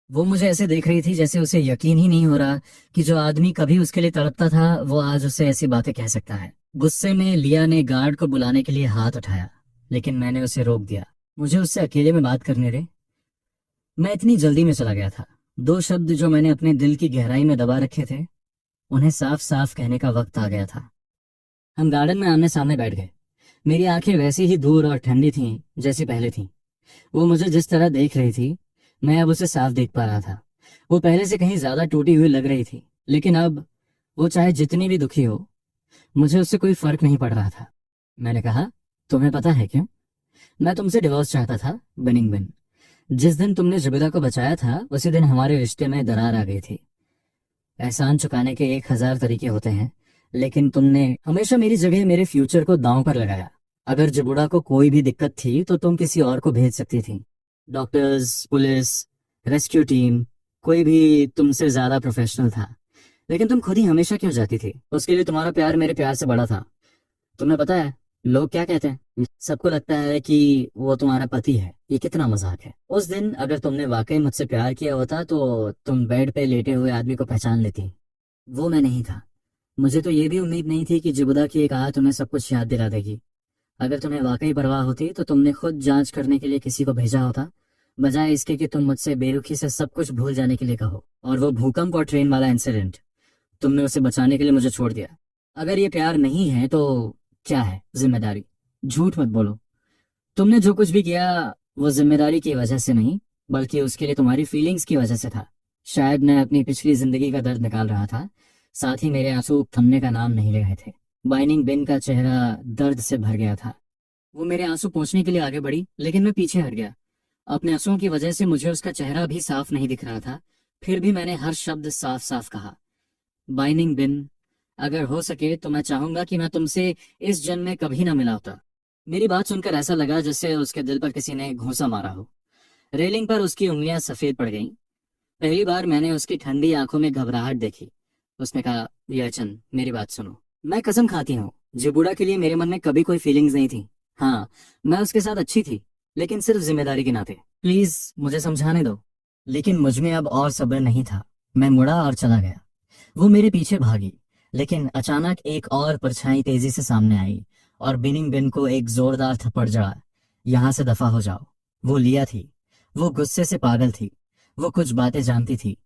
वो मुझे ऐसे देख रही थी जैसे उसे यकीन ही नहीं हो रहा कि जो आदमी कभी उसके लिए तड़पता था वो आज उससे ऐसी बातें कह सकता है। गुस्से में लिया ने गार्ड को बुलाने के लिए हाथ उठाया, लेकिन मैंने उसे रोक दिया। मुझे उससे अकेले में बात करने दे। मैं इतनी जल्दी में चला गया था। दो शब्द जो मैंने अपने दिल की गहराई में दबा रखे थे, उन्हें साफ साफ कहने का वक्त आ गया था। हम गार्डन में आमने सामने बैठ गए। मेरी आंखें वैसी ही दूर और ठंडी थीं जैसी पहले थीं। वो मुझे जिस तरह देख रही थी, मैं अब उसे साफ देख पा रहा था। वो पहले से कहीं ज्यादा टूटी हुई लग रही थी, लेकिन अब वो चाहे जितनी भी दुखी हो, मुझे उससे कोई फर्क नहीं पड़ रहा था। मैंने कहा, तुम्हें पता है क्यों? मैं तुमसे डिवोर्स चाहता था, बिनिंग बिन। जिस दिन तुमने जुबिदा को बचाया था उसी दिन हमारे रिश्ते में दरार आ गई थी। एहसान चुकाने के 1,000 तरीके होते हैं, लेकिन तुमने हमेशा मेरी जगह मेरे फ्यूचर को दांव पर लगाया। अगर जबुड़ा को कोई भी दिक्कत थी तो तुम किसी और को भेज सकती थी। डॉक्टर्स, पुलिस, रेस्क्यू टीम, कोई भी तुमसे ज्यादा प्रोफेशनल था। लेकिन तुम खुद ही हमेशा क्यों जाती थी? उसके लिए तुम्हारा प्यार मेरे प्यार से बड़ा था। तुम्हें पता है लोग क्या कहते हैं? सबको लगता है कि वो तुम्हारा पति है। ये कितना मजाक है। उस दिन अगर तुमने वाकई मुझसे प्यार किया होता तो तुम बेड पे लेटे हुए आदमी को पहचान लेती। वो मैं नहीं था। मुझे तो ये भी उम्मीद नहीं थी कि जिबुदा की एक आह तुम्हें सब कुछ याद दिला देगी। अगर तुम्हें वाकई परवाह होती तो तुमने खुद जांच करने के लिए किसी को भेजा होता, बजाय इसके कि तुम मुझसे बेरुखी से सब कुछ भूल जाने के लिए कहो। और वो भूकंप और ट्रेन वाला इंसिडेंट, तुमने उसे बचाने के लिए मुझे छोड़ दिया। अगर ये प्यार नहीं है तो क्या है? जिम्मेदारी। झूठ मत बोलो। तुमने जो कुछ भी किया वो जिम्मेदारी की वजह से नहीं, बल्कि उसके लिए तुम्हारी फीलिंग्स की वजह से था। शायद मैं अपनी पिछली जिंदगी का दर्द निकाल रहा था, साथ ही मेरे आंसू थमने का नाम नहीं ले रहे थे। बाइनिंग बिन का चेहरा दर्द से भर गया था। वो मेरे आंसू पोंछने के लिए आगे बढ़ी, लेकिन मैं पीछे हट गया। अपने आंसुओं की वजह से मुझे उसका चेहरा भी साफ नहीं दिख रहा था। फिर भी मैंने हर शब्द साफ साफ कहा। बाइनिंग बिन, अगर हो सके तो मैं चाहूंगा कि मैं तुमसे इस जन्म में कभी ना मिला होता। मेरी बात सुनकर ऐसा लगा जैसे उसके दिल पर किसी ने घूंसा मारा हो। रेलिंग पर उसकी उंगलियां सफेद पड़ गईं। पहली बार मैंने उसकी ठंडी आंखों में घबराहट देखी। उसने कहा, याचन मेरी बात सुनो। मैं कसम खाती हूँ, जिबूड़ा के लिए मेरे मन में कभी कोई फीलिंग्स नहीं थी। हाँ, मैं उसके साथ अच्छी थी, लेकिन सिर्फ जिम्मेदारी के नाते। प्लीज मुझे समझाने दो। लेकिन मुझ में अब और सब्र नहीं था। मैं मुड़ा और चला गया। वो मेरे पीछे भागी, लेकिन अचानक एक और परछाई तेजी से सामने आई और बिनिंग बिन को एक जोरदार थप्पड़ जड़ा। यहां से दफा हो जाओ। वो लिया थी। वो गुस्से से पागल थी। वो कुछ बातें जानती थी,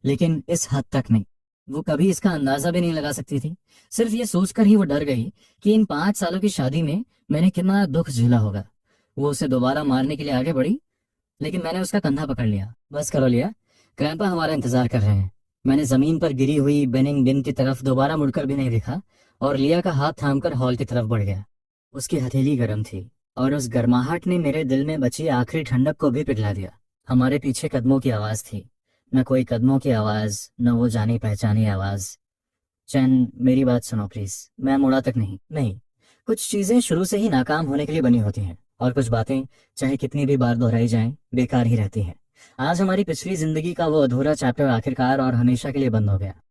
लेकिन इस हद तक नहीं। वो कभी इसका अंदाजा भी नहीं लगा सकती थी। सिर्फ ये सोचकर ही वो डर गई कि इन 5 सालों की शादी में मैंने कितना दुख झेला होगा। वो उसे दोबारा मारने के लिए आगे बढ़ी, लेकिन मैंने उसका कंधा पकड़ लिया। बस करो लिया, ग्रैंपा हमारा इंतजार कर रहे हैं। मैंने जमीन पर गिरी हुई बेनिंग बिन की तरफ दोबारा मुड़कर भी नहीं देखा और लिया का हाथ थामकर हॉल की तरफ बढ़ गया। उसकी हथेली गर्म थी और उस गर्माहट ने मेरे दिल में बची आखिरी ठंडक को भी पिघला दिया। हमारे पीछे कदमों की आवाज थी। न कोई कदमों की आवाज, न वो जानी पहचानी आवाज। चैन, मेरी बात सुनो प्लीज। मैं मुड़ा तक नहीं। नहीं, कुछ चीजें शुरू से ही नाकाम होने के लिए बनी होती हैं, और कुछ बातें चाहे कितनी भी बार दोहराई जाएं बेकार ही रहती हैं। आज हमारी पिछली जिंदगी का वो अधूरा चैप्टर आखिरकार और हमेशा के लिए बंद हो गया।